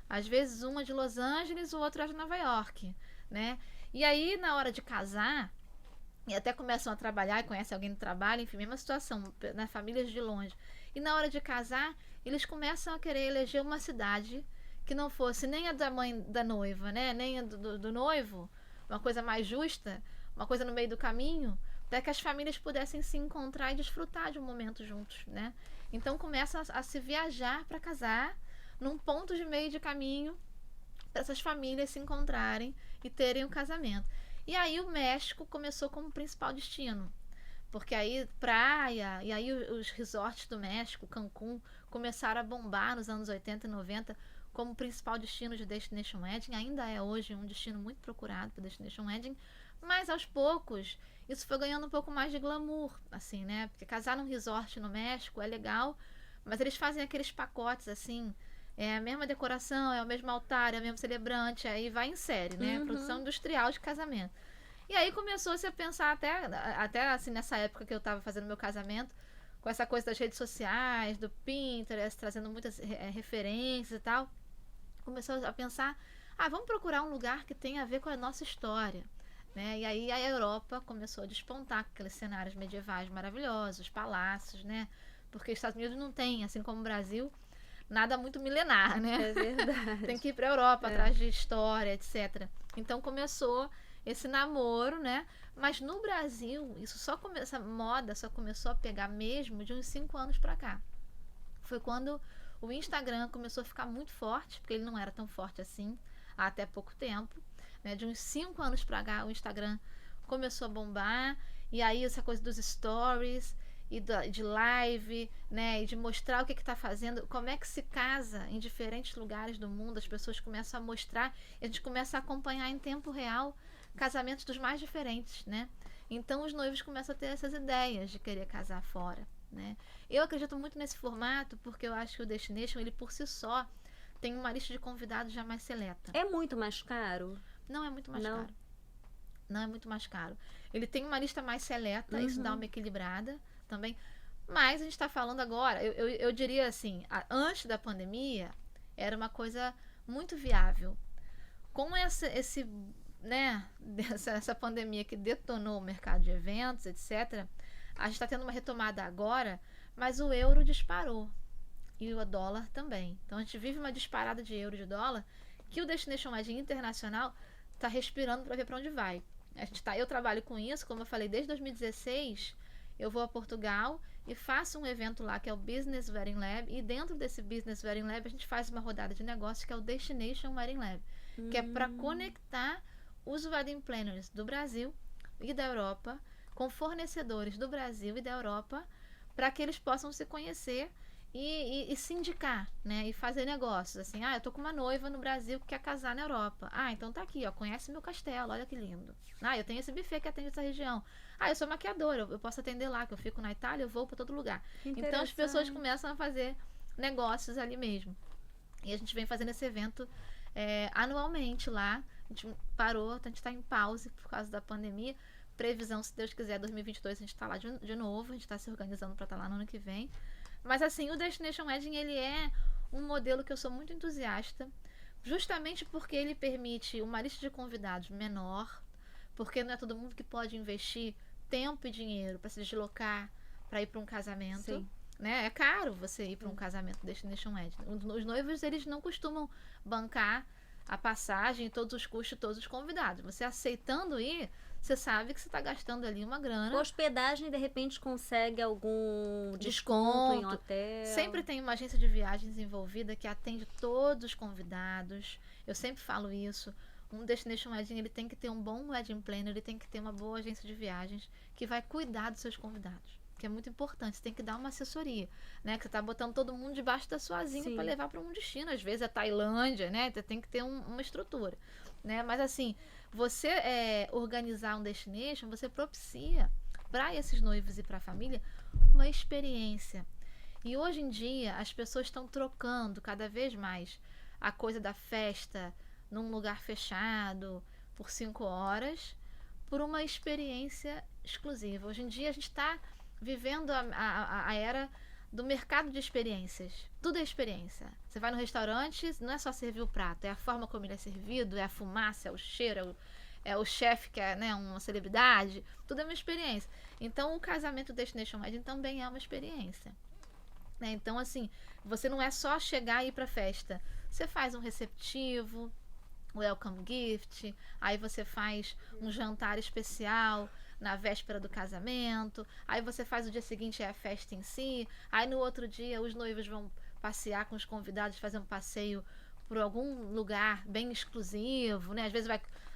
Às vezes um é de Los Angeles, o outro é de Nova York, né? E aí, na hora de casar, e até começam a trabalhar e conhecem alguém no trabalho, enfim, mesma situação, né? Famílias de longe. E na hora de casar, eles começam a querer eleger uma cidade que não fosse nem a da mãe da noiva, né? Nem a do noivo, uma coisa mais justa, uma coisa no meio do caminho, para que as famílias pudessem se encontrar e desfrutar de um momento juntos, né? Então começa a se viajar para casar num ponto de meio de caminho para essas famílias se encontrarem e terem um casamento. E aí o México começou como principal destino, porque aí praia, e aí os resorts do México, Cancún, começaram a bombar nos anos 80 e 90 como principal destino de Destination Wedding. Ainda é hoje um destino muito procurado para Destination Wedding, mas aos poucos isso foi ganhando um pouco mais de glamour, assim, né? Porque casar num resort no México é legal, mas eles fazem aqueles pacotes assim, é a mesma decoração, é o mesmo altar, é o mesmo celebrante, aí vai em série, né? Produção industrial de casamento. E aí começou-se a pensar até assim, nessa época que eu estava fazendo meu casamento, com essa coisa das redes sociais, do Pinterest, trazendo muitas referências e tal, começou a pensar, vamos procurar um lugar que tenha a ver com a nossa história, né? E aí a Europa começou a despontar com aqueles cenários medievais maravilhosos, palácios, né? Porque os Estados Unidos não tem, assim como o Brasil, nada muito milenar, né? É verdade. Tem que ir para a Europa, atrás de história, etc. Então começou esse namoro, né? Mas no Brasil, essa moda só começou a pegar mesmo de uns 5 anos para cá. Foi quando o Instagram começou a ficar muito forte, porque ele não era tão forte assim há até pouco tempo, né? De uns 5 anos para cá, o Instagram começou a bombar, e aí essa coisa dos stories e de live, né, e de mostrar o que está fazendo, como é que se casa em diferentes lugares do mundo, as pessoas começam a mostrar, e a gente começa a acompanhar em tempo real casamentos dos mais diferentes, né? Então os noivos começam a ter essas ideias de querer casar fora, né? Eu acredito muito nesse formato porque eu acho que o Destination, ele por si só, tem uma lista de convidados já mais seleta. É muito mais caro? Não é muito mais caro. Não é muito mais caro. Ele tem uma lista mais seleta, isso dá uma equilibrada também. Mas a gente está falando agora, eu diria assim, antes da pandemia, era uma coisa muito viável. Com essa pandemia que detonou o mercado de eventos, etc., a gente está tendo uma retomada agora, mas o euro disparou. E o dólar também. Então a gente vive uma disparada de euro e de dólar que o Destination Wedding internacional está respirando para ver para onde vai. Eu trabalho com isso, como eu falei, desde 2016 eu vou a Portugal e faço um evento lá que é o Business Wedding Lab, e dentro desse Business Wedding Lab a gente faz uma rodada de negócio que é o Destination Wedding Lab, que é para conectar os wedding planners do Brasil e da Europa com fornecedores do Brasil e da Europa para que eles possam se conhecer e se indicar, né? E fazer negócios, assim, eu tô com uma noiva no Brasil que quer casar na Europa. Então tá aqui, ó, conhece meu castelo, olha que lindo. Eu tenho esse buffet que atende essa região. Eu sou maquiadora, eu posso atender lá, que eu fico na Itália, eu vou para todo lugar. Então as pessoas começam a fazer negócios ali mesmo. E a gente vem fazendo esse evento anualmente lá. A gente parou, a gente tá em pause por causa da pandemia. Previsão, se Deus quiser, 2022 a gente tá lá de novo, a gente tá se organizando para estar lá no ano que vem. Mas assim, o Destination Wedding, ele é um modelo que eu sou muito entusiasta, justamente porque ele permite uma lista de convidados menor, porque não é todo mundo que pode investir tempo e dinheiro para se deslocar, para ir para um casamento. Sim. Né? É caro você ir para um casamento Destination Wedding. Os noivos, eles não costumam bancar a passagem, todos os custos, todos os convidados. Você aceitando ir, você sabe que você está gastando ali uma grana. Hospedagem, de repente, consegue algum desconto em hotel. Sempre tem uma agência de viagens envolvida que atende todos os convidados. Eu sempre falo isso. Um Destination Wedding, ele tem que ter um bom wedding planner, ele tem que ter uma boa agência de viagens que vai cuidar dos seus convidados. Que é muito importante, você tem que dar uma assessoria, né? Que você tá botando todo mundo debaixo da sua asinha para levar para um destino. Às vezes é Tailândia, né? Você tem que ter uma estrutura, né? Mas assim, você organizar um destination, você propicia para esses noivos e para a família uma experiência. E hoje em dia as pessoas estão trocando cada vez mais a coisa da festa num lugar fechado por 5 horas por uma experiência exclusiva. Hoje em dia a gente está vivendo a era do mercado de experiências. Tudo é experiência. Você vai no restaurante, não é só servir o prato, é a forma como ele é servido, é a fumaça, é o cheiro, é o chefe que é, né, uma celebridade. Tudo é uma experiência. Então, o casamento Destination Wedding também é uma experiência. Né? Então, assim, você não é só chegar e ir pra festa. Você faz um receptivo, welcome gift, aí você faz um jantar especial na véspera do casamento, aí você faz o dia seguinte a festa em si, aí no outro dia os noivos vão passear com os convidados, fazer um passeio por algum lugar bem exclusivo, né? Às vezes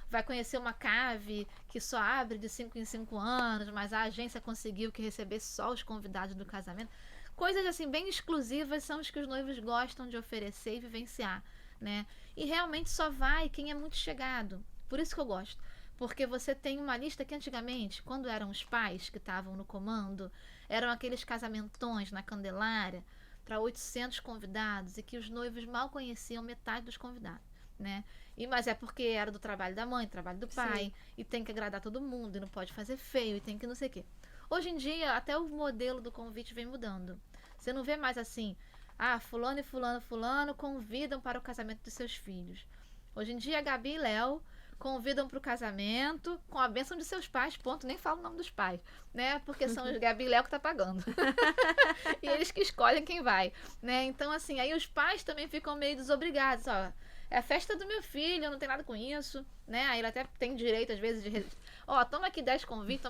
vai conhecer uma cave que só abre de 5 em 5 anos, mas a agência conseguiu que recebesse só os convidados do casamento. Coisas assim bem exclusivas são os que os noivos gostam de oferecer e vivenciar, né? E realmente só vai quem é muito chegado. Por isso que eu gosto. Porque você tem uma lista que antigamente, quando eram os pais que estavam no comando, eram aqueles casamentões na Candelária para 800 convidados e que os noivos mal conheciam metade dos convidados, né? Mas é porque era do trabalho da mãe, do trabalho do pai, sim, e tem que agradar todo mundo, e não pode fazer feio, e tem que não sei o quê. Hoje em dia, até o modelo do convite vem mudando. Você não vê mais assim, fulano e fulano convidam para o casamento dos seus filhos. Hoje em dia, Gabi e Léo convidam para o casamento com a bênção de seus pais, ponto, nem falo o nome dos pais, né? Porque são os Gabi e Léo que tá pagando. E eles que escolhem quem vai, né? Então, assim, aí os pais também ficam meio desobrigados, ó. É a festa do meu filho, eu não tenho nada com isso, né? Aí ele até tem direito, às vezes, de... toma aqui 10 convites,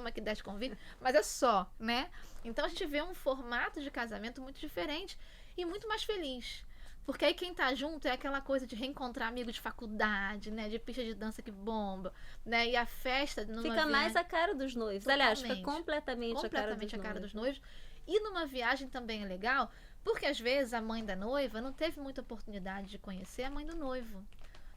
mas é só, né? Então, a gente vê um formato de casamento muito diferente e muito mais feliz. Porque aí quem tá junto é aquela coisa de reencontrar amigos de faculdade, né? De pista de dança que bomba, né? E a festa... Fica mais a cara dos noivos. Totalmente. Aliás, fica completamente a cara dos noivos. E numa viagem também é legal, porque às vezes a mãe da noiva não teve muita oportunidade de conhecer a mãe do noivo,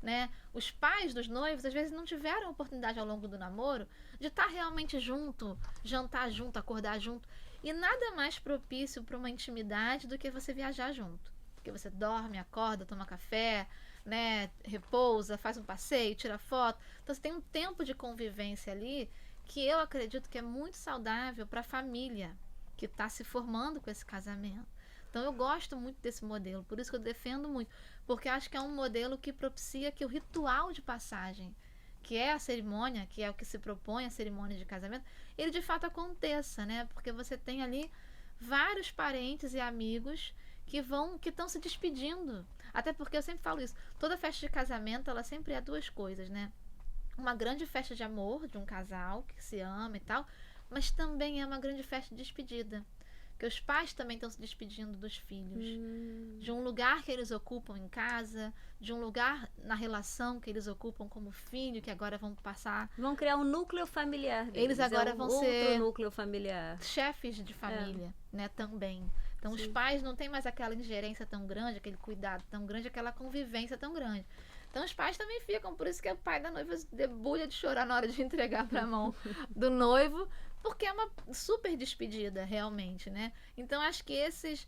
né? Os pais dos noivos às vezes não tiveram oportunidade ao longo do namoro de estar realmente junto, jantar junto, acordar junto. E nada mais propício para uma intimidade do que você viajar junto. Porque você dorme, acorda, toma café, né, repousa, faz um passeio, tira foto. Então você tem um tempo de convivência ali que eu acredito que é muito saudável para a família que está se formando com esse casamento. Então eu gosto muito desse modelo, por isso que eu defendo muito, porque eu acho que é um modelo que propicia que o ritual de passagem, que é a cerimônia, que é o que se propõe a cerimônia de casamento, ele de fato aconteça, né? Porque você tem ali vários parentes e amigos que estão se despedindo. Até porque eu sempre falo isso, toda festa de casamento, ela sempre é duas coisas, né? Uma grande festa de amor de um casal que se ama e tal, mas também é uma grande festa de despedida. Porque os pais também estão se despedindo dos filhos. De um lugar que eles ocupam em casa, de um lugar na relação que eles ocupam como filho, que agora vão passar... Vão criar um núcleo familiar deles. Eles agora vão ser... outro núcleo familiar. Chefes de família, né, também. Então, sim, os pais não têm mais aquela ingerência tão grande, aquele cuidado tão grande, aquela convivência tão grande. Então, os pais também ficam, por isso que o pai da noiva debulha de chorar na hora de entregar para a mão do noivo, porque é uma super despedida, realmente, né? Então, acho que esses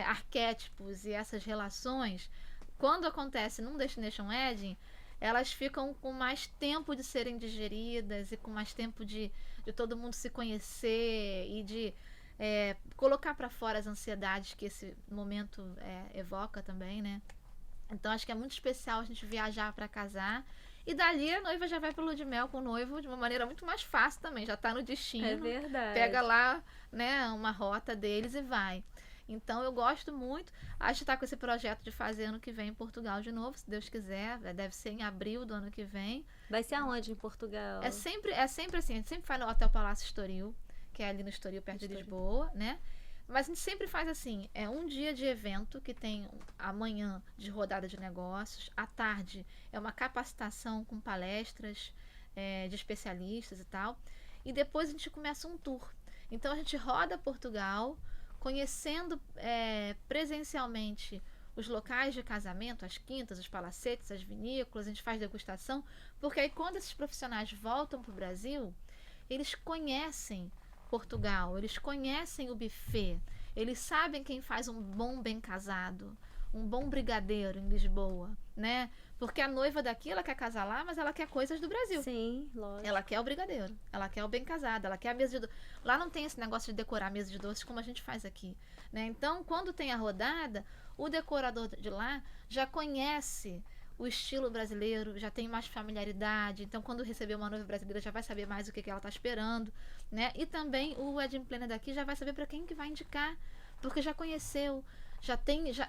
arquétipos e essas relações, quando acontece num Destination Wedding, elas ficam com mais tempo de serem digeridas e com mais tempo de todo mundo se conhecer e de colocar para fora as ansiedades que esse momento evoca também, né? Então acho que é muito especial a gente viajar para casar e dali a noiva já vai para o lua de mel com o noivo de uma maneira muito mais fácil também, já está no destino, é verdade, pega lá, né, uma rota deles e vai. Então eu gosto muito, a gente está com esse projeto de fazer ano que vem em Portugal de novo, se Deus quiser, deve ser em abril do ano que vem. Vai ser aonde em Portugal? É sempre assim, a gente sempre faz no Hotel Palácio Estoril, que é ali no Estoril, perto de Lisboa, né? Mas a gente sempre faz assim, um dia de evento, que tem amanhã de rodada de negócios, à tarde é uma capacitação com palestras de especialistas e tal, e depois a gente começa um tour. Então a gente roda Portugal, conhecendo presencialmente os locais de casamento, as quintas, os palacetes, as vinícolas, a gente faz degustação, porque aí quando esses profissionais voltam para o Brasil, eles conhecem Portugal, eles conhecem o buffet, eles sabem quem faz um bom bem casado, um bom brigadeiro em Lisboa, né? Porque a noiva daqui, ela quer casar lá, mas ela quer coisas do Brasil. Sim, lógico. Ela quer o brigadeiro, ela quer o bem casado, ela quer a mesa de doces. Lá não tem esse negócio de decorar a mesa de doces como a gente faz aqui, né? Então, quando tem a rodada, o decorador de lá já conhece o estilo brasileiro, já tem mais familiaridade. Então, quando receber uma noiva brasileira, já vai saber mais o que ela está esperando, né? E também o wedding planner daqui já vai saber para quem que vai indicar, porque já conheceu,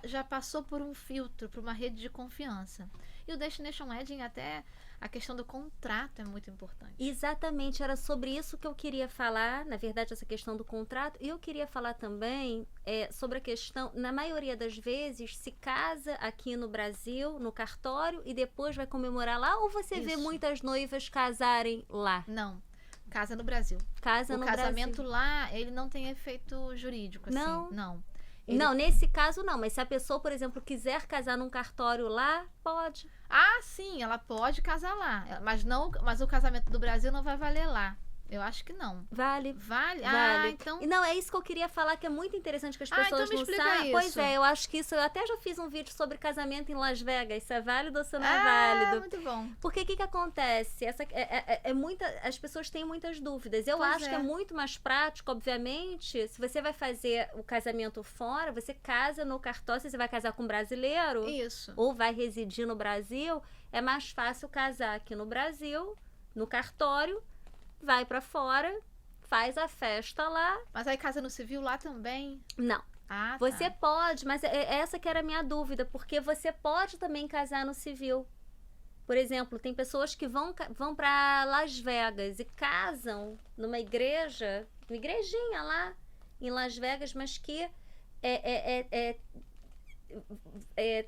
já passou por um filtro, por uma rede de confiança. E o Destination Wedding, até a questão do contrato é muito importante. Exatamente, era sobre isso que eu queria falar, na verdade, essa questão do contrato. E eu queria falar também sobre a questão, na maioria das vezes, se casa aqui no Brasil, no cartório, e depois vai comemorar lá, ou você vê Isso. muitas noivas casarem lá? Não, casa no Brasil. Casa O no casamento Brasil. lá, ele não tem efeito jurídico, assim. Não? Não. Não, nesse caso não, mas se a pessoa, por exemplo, quiser casar num cartório lá, pode. Ah, sim, ela pode casar lá, mas o casamento do Brasil não vai valer lá. Eu acho que não. Vale. Vale? Vale. Ah, então... Não, é isso que eu queria falar, que é muito interessante que as Ah, pessoas então me não explica sabem. Pois isso. é, eu acho que isso, eu até já fiz um vídeo sobre casamento em Las Vegas, se é válido ou se não é Ah, válido. muito bom. Porque o que acontece? As pessoas têm muitas dúvidas. Eu Pois acho que é muito mais prático, obviamente, se você vai fazer o casamento fora, você casa no cartório, se você vai casar com um brasileiro, Isso. ou vai residir no Brasil, é mais fácil casar aqui no Brasil, no cartório, vai pra fora, faz a festa lá. Mas aí casa no civil lá também? Não. Ah, Você tá. pode, mas essa que era a minha dúvida, porque você pode também casar no civil. Por exemplo, tem pessoas que vão para Las Vegas e casam numa igreja, uma igrejinha lá em Las Vegas, mas que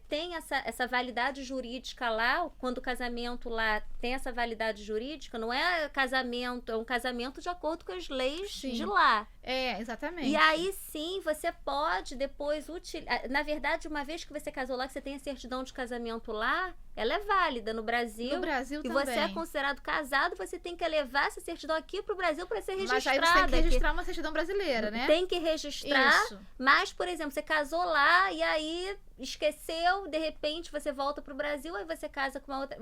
tem essa validade jurídica lá, quando o casamento lá tem essa validade jurídica, não é casamento, é um casamento de acordo com as leis Sim. de lá. É, exatamente. E aí sim, você pode depois utilizar. Na verdade, uma vez que você casou lá, que você tem a certidão de casamento lá, ela é válida no Brasil. No Brasil e também. você é considerado casado, você tem que levar essa certidão aqui pro Brasil para ser registrada. Mas aí você tem que registrar uma certidão brasileira, né? Tem que registrar. Isso. Mas, por exemplo, você casou lá e aí esqueceu, de repente você volta pro Brasil, aí você casa com uma outra.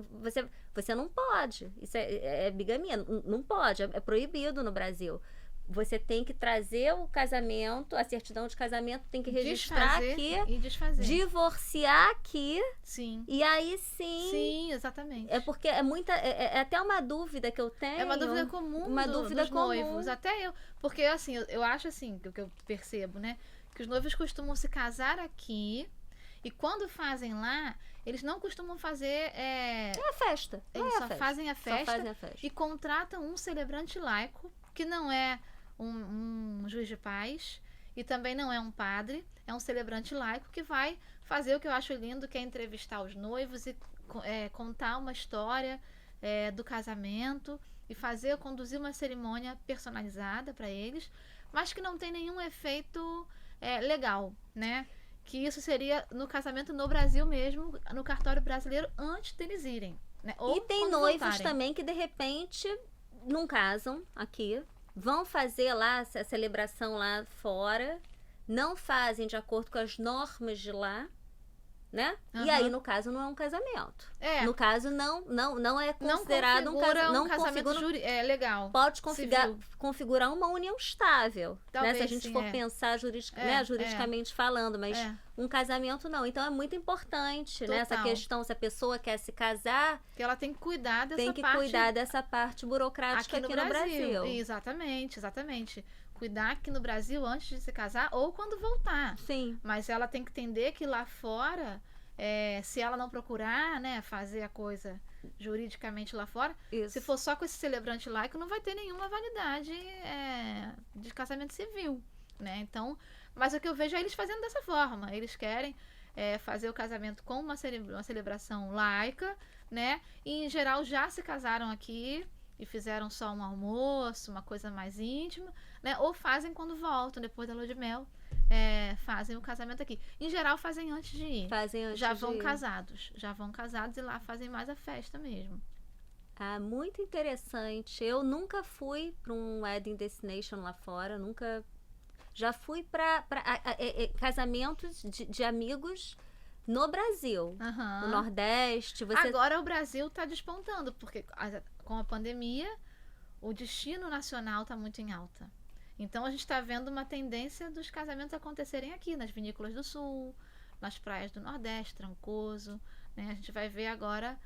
Você não pode. Isso é bigamia. Não pode. É proibido no Brasil. Você tem que trazer o casamento, a certidão de casamento, tem que registrar Desfazer aqui, e desfazer. Divorciar aqui, Sim. e aí sim. Sim, exatamente. É porque é até uma dúvida que eu tenho. É uma dúvida comum Uma dúvida dos comum. noivos. Até eu. Porque, assim, eu acho assim, que eu percebo, né? Que os noivos costumam se casar aqui e quando fazem lá, eles não costumam fazer. É a festa. Eles é a só festa. fazem a Só festa fazem a festa. e contratam um celebrante laico, que não é um juiz de paz e também não é um padre, é um celebrante laico que vai fazer o que eu acho lindo, que é entrevistar os noivos e contar uma história do casamento e conduzir uma cerimônia personalizada para eles, mas que não tem nenhum efeito legal, né? Que isso seria no casamento no Brasil mesmo, no cartório brasileiro, antes deles irem. Né? Ou E tem quando noivos voltarem. também que de repente não casam aqui, vão fazer lá a celebração lá fora, não fazem de acordo com as normas de lá, né? E aí, no caso, não é um casamento. No caso, não é considerado um casamento legal. Pode configurar uma união estável. Talvez, né? Se a gente for pensar juridicamente falando, mas um casamento não. Então é muito importante, né? Essa questão, se a pessoa quer se casar, que ela tem que cuidar dessa parte. Tem que cuidar dessa parte burocrática aqui no Brasil. Exatamente, exatamente. Cuidar aqui no Brasil antes de se casar ou quando voltar. Sim. Mas ela tem que entender que lá fora, se ela não procurar, né, fazer a coisa juridicamente lá fora, se for só com esse celebrante laico, não vai ter nenhuma validade de casamento civil, né? Então, mas o que eu vejo é eles fazendo dessa forma. Eles querem fazer o casamento com uma celebração laica, né? E, em geral, já se casaram aqui e fizeram só um almoço, uma coisa mais íntima, né? Ou fazem quando voltam, depois da lua de mel, fazem o casamento aqui. Em geral, fazem antes de ir. Já vão casados e lá fazem mais a festa mesmo. Ah, muito interessante. Eu nunca fui para um wedding destination lá fora, nunca. Já fui para casamentos de amigos, no Brasil. Aham. No Nordeste, você... Agora o Brasil está despontando, porque com a pandemia o destino nacional está muito em alta. Então a gente está vendo uma tendência dos casamentos acontecerem aqui, nas vinícolas do Sul, nas praias do Nordeste, Trancoso, né? A gente vai ver agora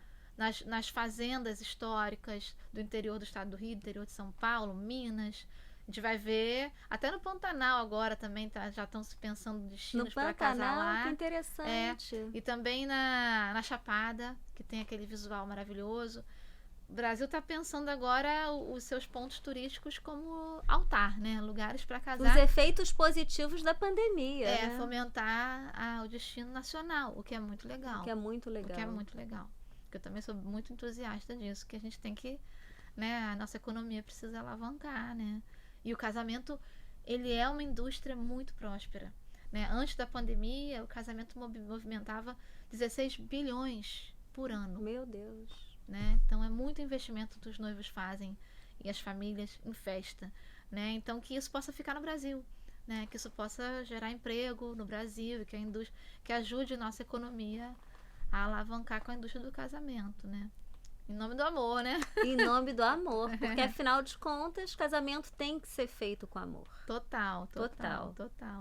nas fazendas históricas do interior do estado do Rio, do interior de São Paulo, Minas. A gente vai ver, até no Pantanal agora também já estão se pensando destinos para casar lá. Que interessante. E também na Chapada, que tem aquele visual maravilhoso. O Brasil está pensando agora os seus pontos turísticos como altar, né? Lugares para casar. Os efeitos positivos da pandemia. né? Fomentar o destino nacional, o que é muito legal. O que é muito legal. O que é muito legal. Porque eu também sou muito entusiasta disso, que a gente tem que, né? A nossa economia precisa alavancar, né? E o casamento, ele é uma indústria muito próspera, né? Antes da pandemia, o casamento movimentava 16 bilhões por ano. Meu Deus. Né? Então é muito investimento que os noivos fazem e as famílias em festa, né? Então que isso possa ficar no Brasil, né? Que isso possa gerar emprego no Brasil, que a indústria, que ajude a nossa economia a alavancar com a indústria do casamento, né? Em nome do amor, né? Em nome do amor, porque afinal de contas, casamento tem que ser feito com amor. Total,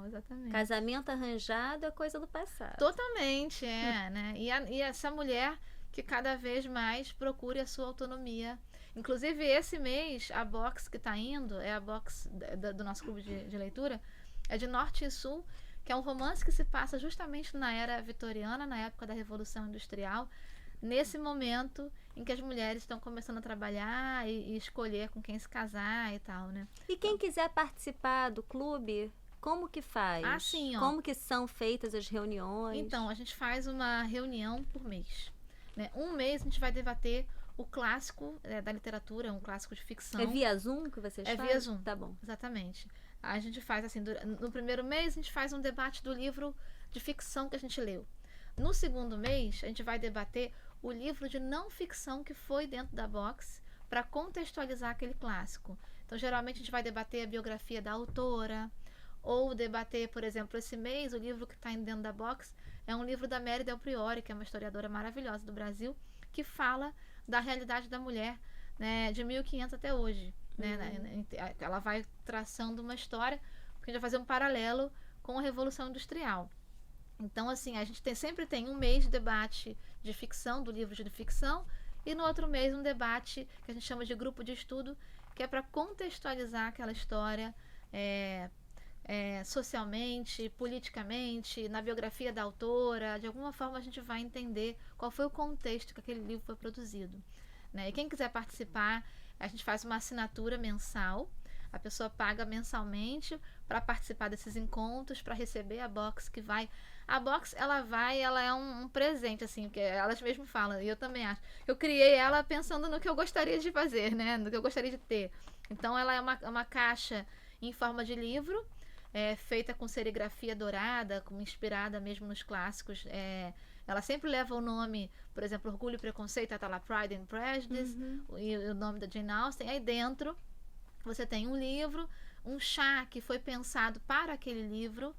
exatamente. Casamento arranjado é coisa do passado. Totalmente, né? E essa mulher que cada vez mais procure a sua autonomia. Inclusive, esse mês, a box que está indo, é a box do nosso clube de leitura, é de Norte e Sul, que é um romance que se passa justamente na era vitoriana, na época da Revolução Industrial, nesse momento em que as mulheres estão começando a trabalhar e escolher com quem se casar e tal, né? E quem quiser participar do clube, como que faz? Sim, ó. Como que são feitas as reuniões? Então, a gente faz uma reunião por mês. Né? Um mês a gente vai debater o clássico da literatura, um clássico de ficção. É via Zoom que vocês fazem? É via Zoom. Tá bom. Exatamente. A gente faz assim, no primeiro mês a gente faz um debate do livro de ficção que a gente leu. No segundo mês, a gente vai debater o livro de não ficção que foi dentro da box para contextualizar aquele clássico. Então, geralmente a gente vai debater a biografia da autora, ou debater, por exemplo, esse mês, o livro que está dentro da box é um livro da Mary Del Priore, que é uma historiadora maravilhosa do Brasil, que fala da realidade da mulher, né, de 1500 até hoje. Né? Ela vai traçando uma história, porque a gente vai fazer um paralelo com a Revolução Industrial. Então, assim, a gente sempre tem um mês de debate de ficção, do livro de ficção, e no outro mês um debate que a gente chama de grupo de estudo, que é para contextualizar aquela história socialmente, politicamente, na biografia da autora. De alguma forma a gente vai entender qual foi o contexto que aquele livro foi produzido. Né? E quem quiser participar, a gente faz uma assinatura mensal. A pessoa paga mensalmente para participar desses encontros, para receber a box que vai. A box, ela é um presente, assim, que elas mesmas falam, e eu também acho. Eu criei ela pensando no que eu gostaria de fazer, né? No que eu gostaria de ter. Então, ela é uma caixa em forma de livro, feita com serigrafia dourada, inspirada mesmo nos clássicos. Ela sempre leva o nome, por exemplo, Orgulho e Preconceito, tá lá Pride and Prejudice, e o nome da Jane Austen. Aí dentro você tem um livro, um chá que foi pensado para aquele livro.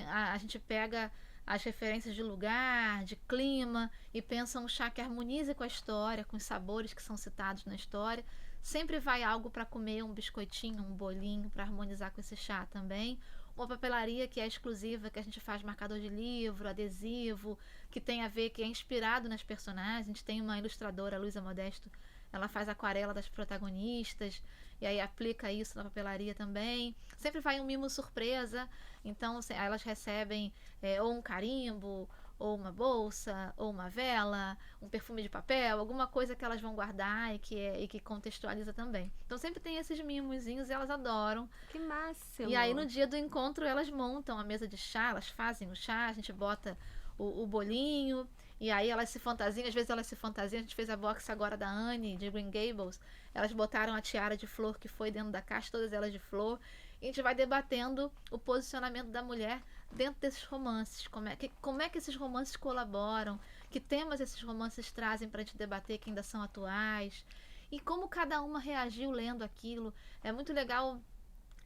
A gente pega as referências de lugar, de clima, e pensa um chá que harmonize com a história, com os sabores que são citados na história. Sempre vai algo para comer, um biscoitinho, um bolinho, para harmonizar com esse chá também. Uma papelaria que é exclusiva, que a gente faz marcador de livro, adesivo, que tem a ver, que é inspirado nas personagens. A gente tem uma ilustradora, a Luísa Modesto, ela faz aquarela das protagonistas, e aí aplica isso na papelaria também. Sempre vai um mimo surpresa, então elas recebem ou um carimbo, ou uma bolsa, ou uma vela, um perfume de papel, alguma coisa que elas vão guardar e que contextualiza também. Então sempre tem esses mimozinhos e elas adoram. Que máximo! E aí no dia do encontro elas montam a mesa de chá, elas fazem o chá, a gente bota o bolinho, e aí elas se fantasiam, às vezes elas se fantasiam. A gente fez a box agora da Anne, de Green Gables, elas botaram a tiara de flor que foi dentro da caixa, todas elas de flor, e a gente vai debatendo o posicionamento da mulher dentro desses romances, como é que esses romances colaboram, que temas esses romances trazem para a gente debater que ainda são atuais, e como cada uma reagiu lendo aquilo. É muito legal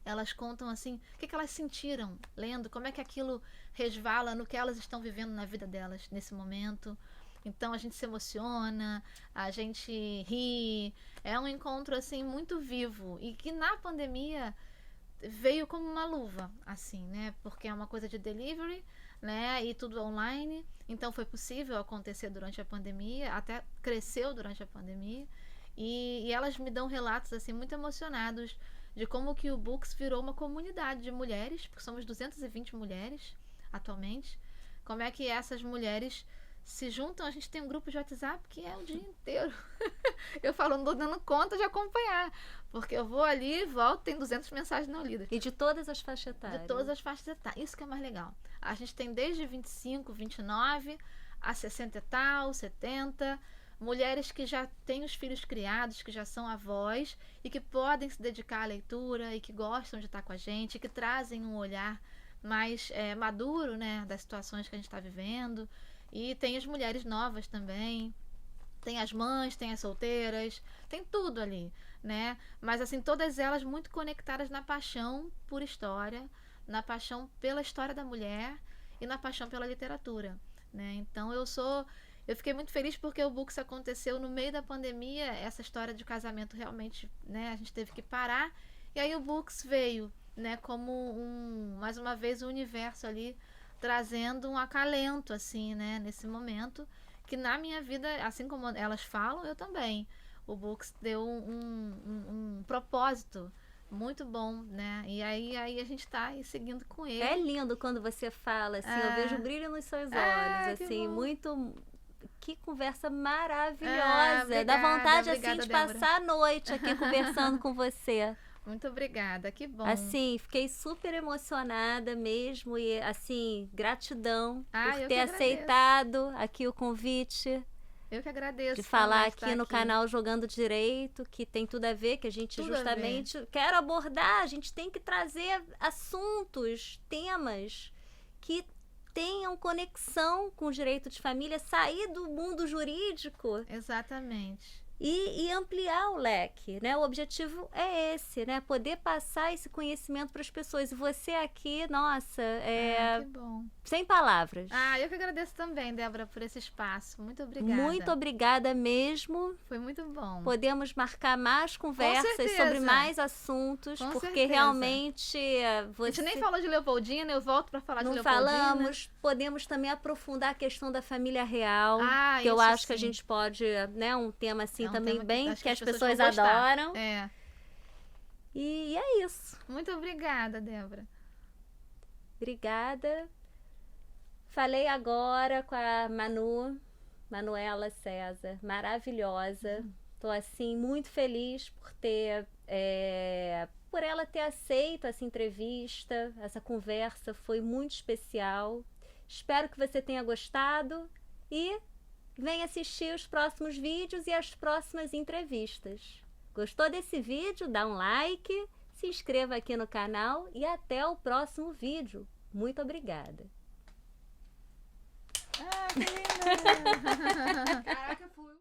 Elas contam assim, o que elas sentiram lendo, como é que aquilo resvala no que elas estão vivendo na vida delas nesse momento. Então a gente se emociona, a gente ri, é um encontro assim muito vivo e que na pandemia veio como uma luva, assim, né? Porque é uma coisa de delivery, né? E tudo online, então foi possível acontecer durante a pandemia, até cresceu durante a pandemia. E elas me dão relatos assim muito emocionados de como que o Books virou uma comunidade de mulheres, porque somos 220 mulheres atualmente. Como é que essas mulheres se juntam? A gente tem um grupo de WhatsApp que é o dia inteiro. Eu falo, não tô dando conta de acompanhar, porque eu vou ali, volto, tem 200 mensagens não lidas. E de todas as faixas etárias. De todas as faixas etárias. Isso que é mais legal. A gente tem desde 25, 29 a 60 e tal, 70. Mulheres que já têm os filhos criados, que já são avós e que podem se dedicar à leitura e que gostam de estar com a gente, que trazem um olhar mais maduro, né, das situações que a gente está vivendo. E tem as mulheres novas também, tem as mães, tem as solteiras, tem tudo ali, né? Mas assim, todas elas muito conectadas na paixão por história, na paixão pela história da mulher e na paixão pela literatura, né? Então eu fiquei muito feliz porque o Books aconteceu no meio da pandemia, essa história de casamento realmente, né, a gente teve que parar, e aí o Books veio, né, como mais uma vez o universo ali, trazendo um acalento, assim, né, nesse momento, que na minha vida, assim como elas falam, eu também. O Books deu um propósito muito bom, né, e aí a gente tá aí seguindo com ele. É lindo quando você fala, assim, eu vejo brilho nos seus olhos, assim, muito... Que conversa maravilhosa. Obrigada, dá vontade, obrigada, assim, de Débora. passar a noite aqui conversando com você. Muito obrigada, que bom. Assim, fiquei super emocionada mesmo e, assim, gratidão por eu ter que agradeço. aceitado aqui o convite Eu que agradeço. de falar também aqui estar no canal Jogando Direito, que tem tudo a ver, que a gente Tudo a justamente quer abordar, a gente tem que trazer assuntos, temas que tenham conexão com o direito de família, sair do mundo jurídico. Exatamente. E ampliar o leque, né? O objetivo é esse, né? Poder passar esse conhecimento para as pessoas. E você aqui, nossa, que bom. sem palavras. Eu que agradeço também, Débora, por esse espaço. Muito obrigada. Muito obrigada mesmo. Foi muito bom. Podemos marcar mais conversas sobre mais assuntos, Com porque certeza. realmente você... A gente nem falou de Leopoldina, eu volto para falar de Não Leopoldina. falamos, podemos também aprofundar a questão da família real, que eu isso acho que a sim. gente pode, né, um tema assim É um também tema bem acho que as vão pessoas gostar. adoram. É. E é isso. Muito obrigada, Débora. Obrigada. Falei agora com a Manuela César, maravilhosa. Tô assim muito feliz por ter por ela ter aceito essa entrevista, essa conversa foi muito especial. Espero que você tenha gostado e venha assistir os próximos vídeos e as próximas entrevistas. Gostou desse vídeo? Dá um like, se inscreva aqui no canal e até o próximo vídeo. Muito obrigada. Que linda! Caraca, fui.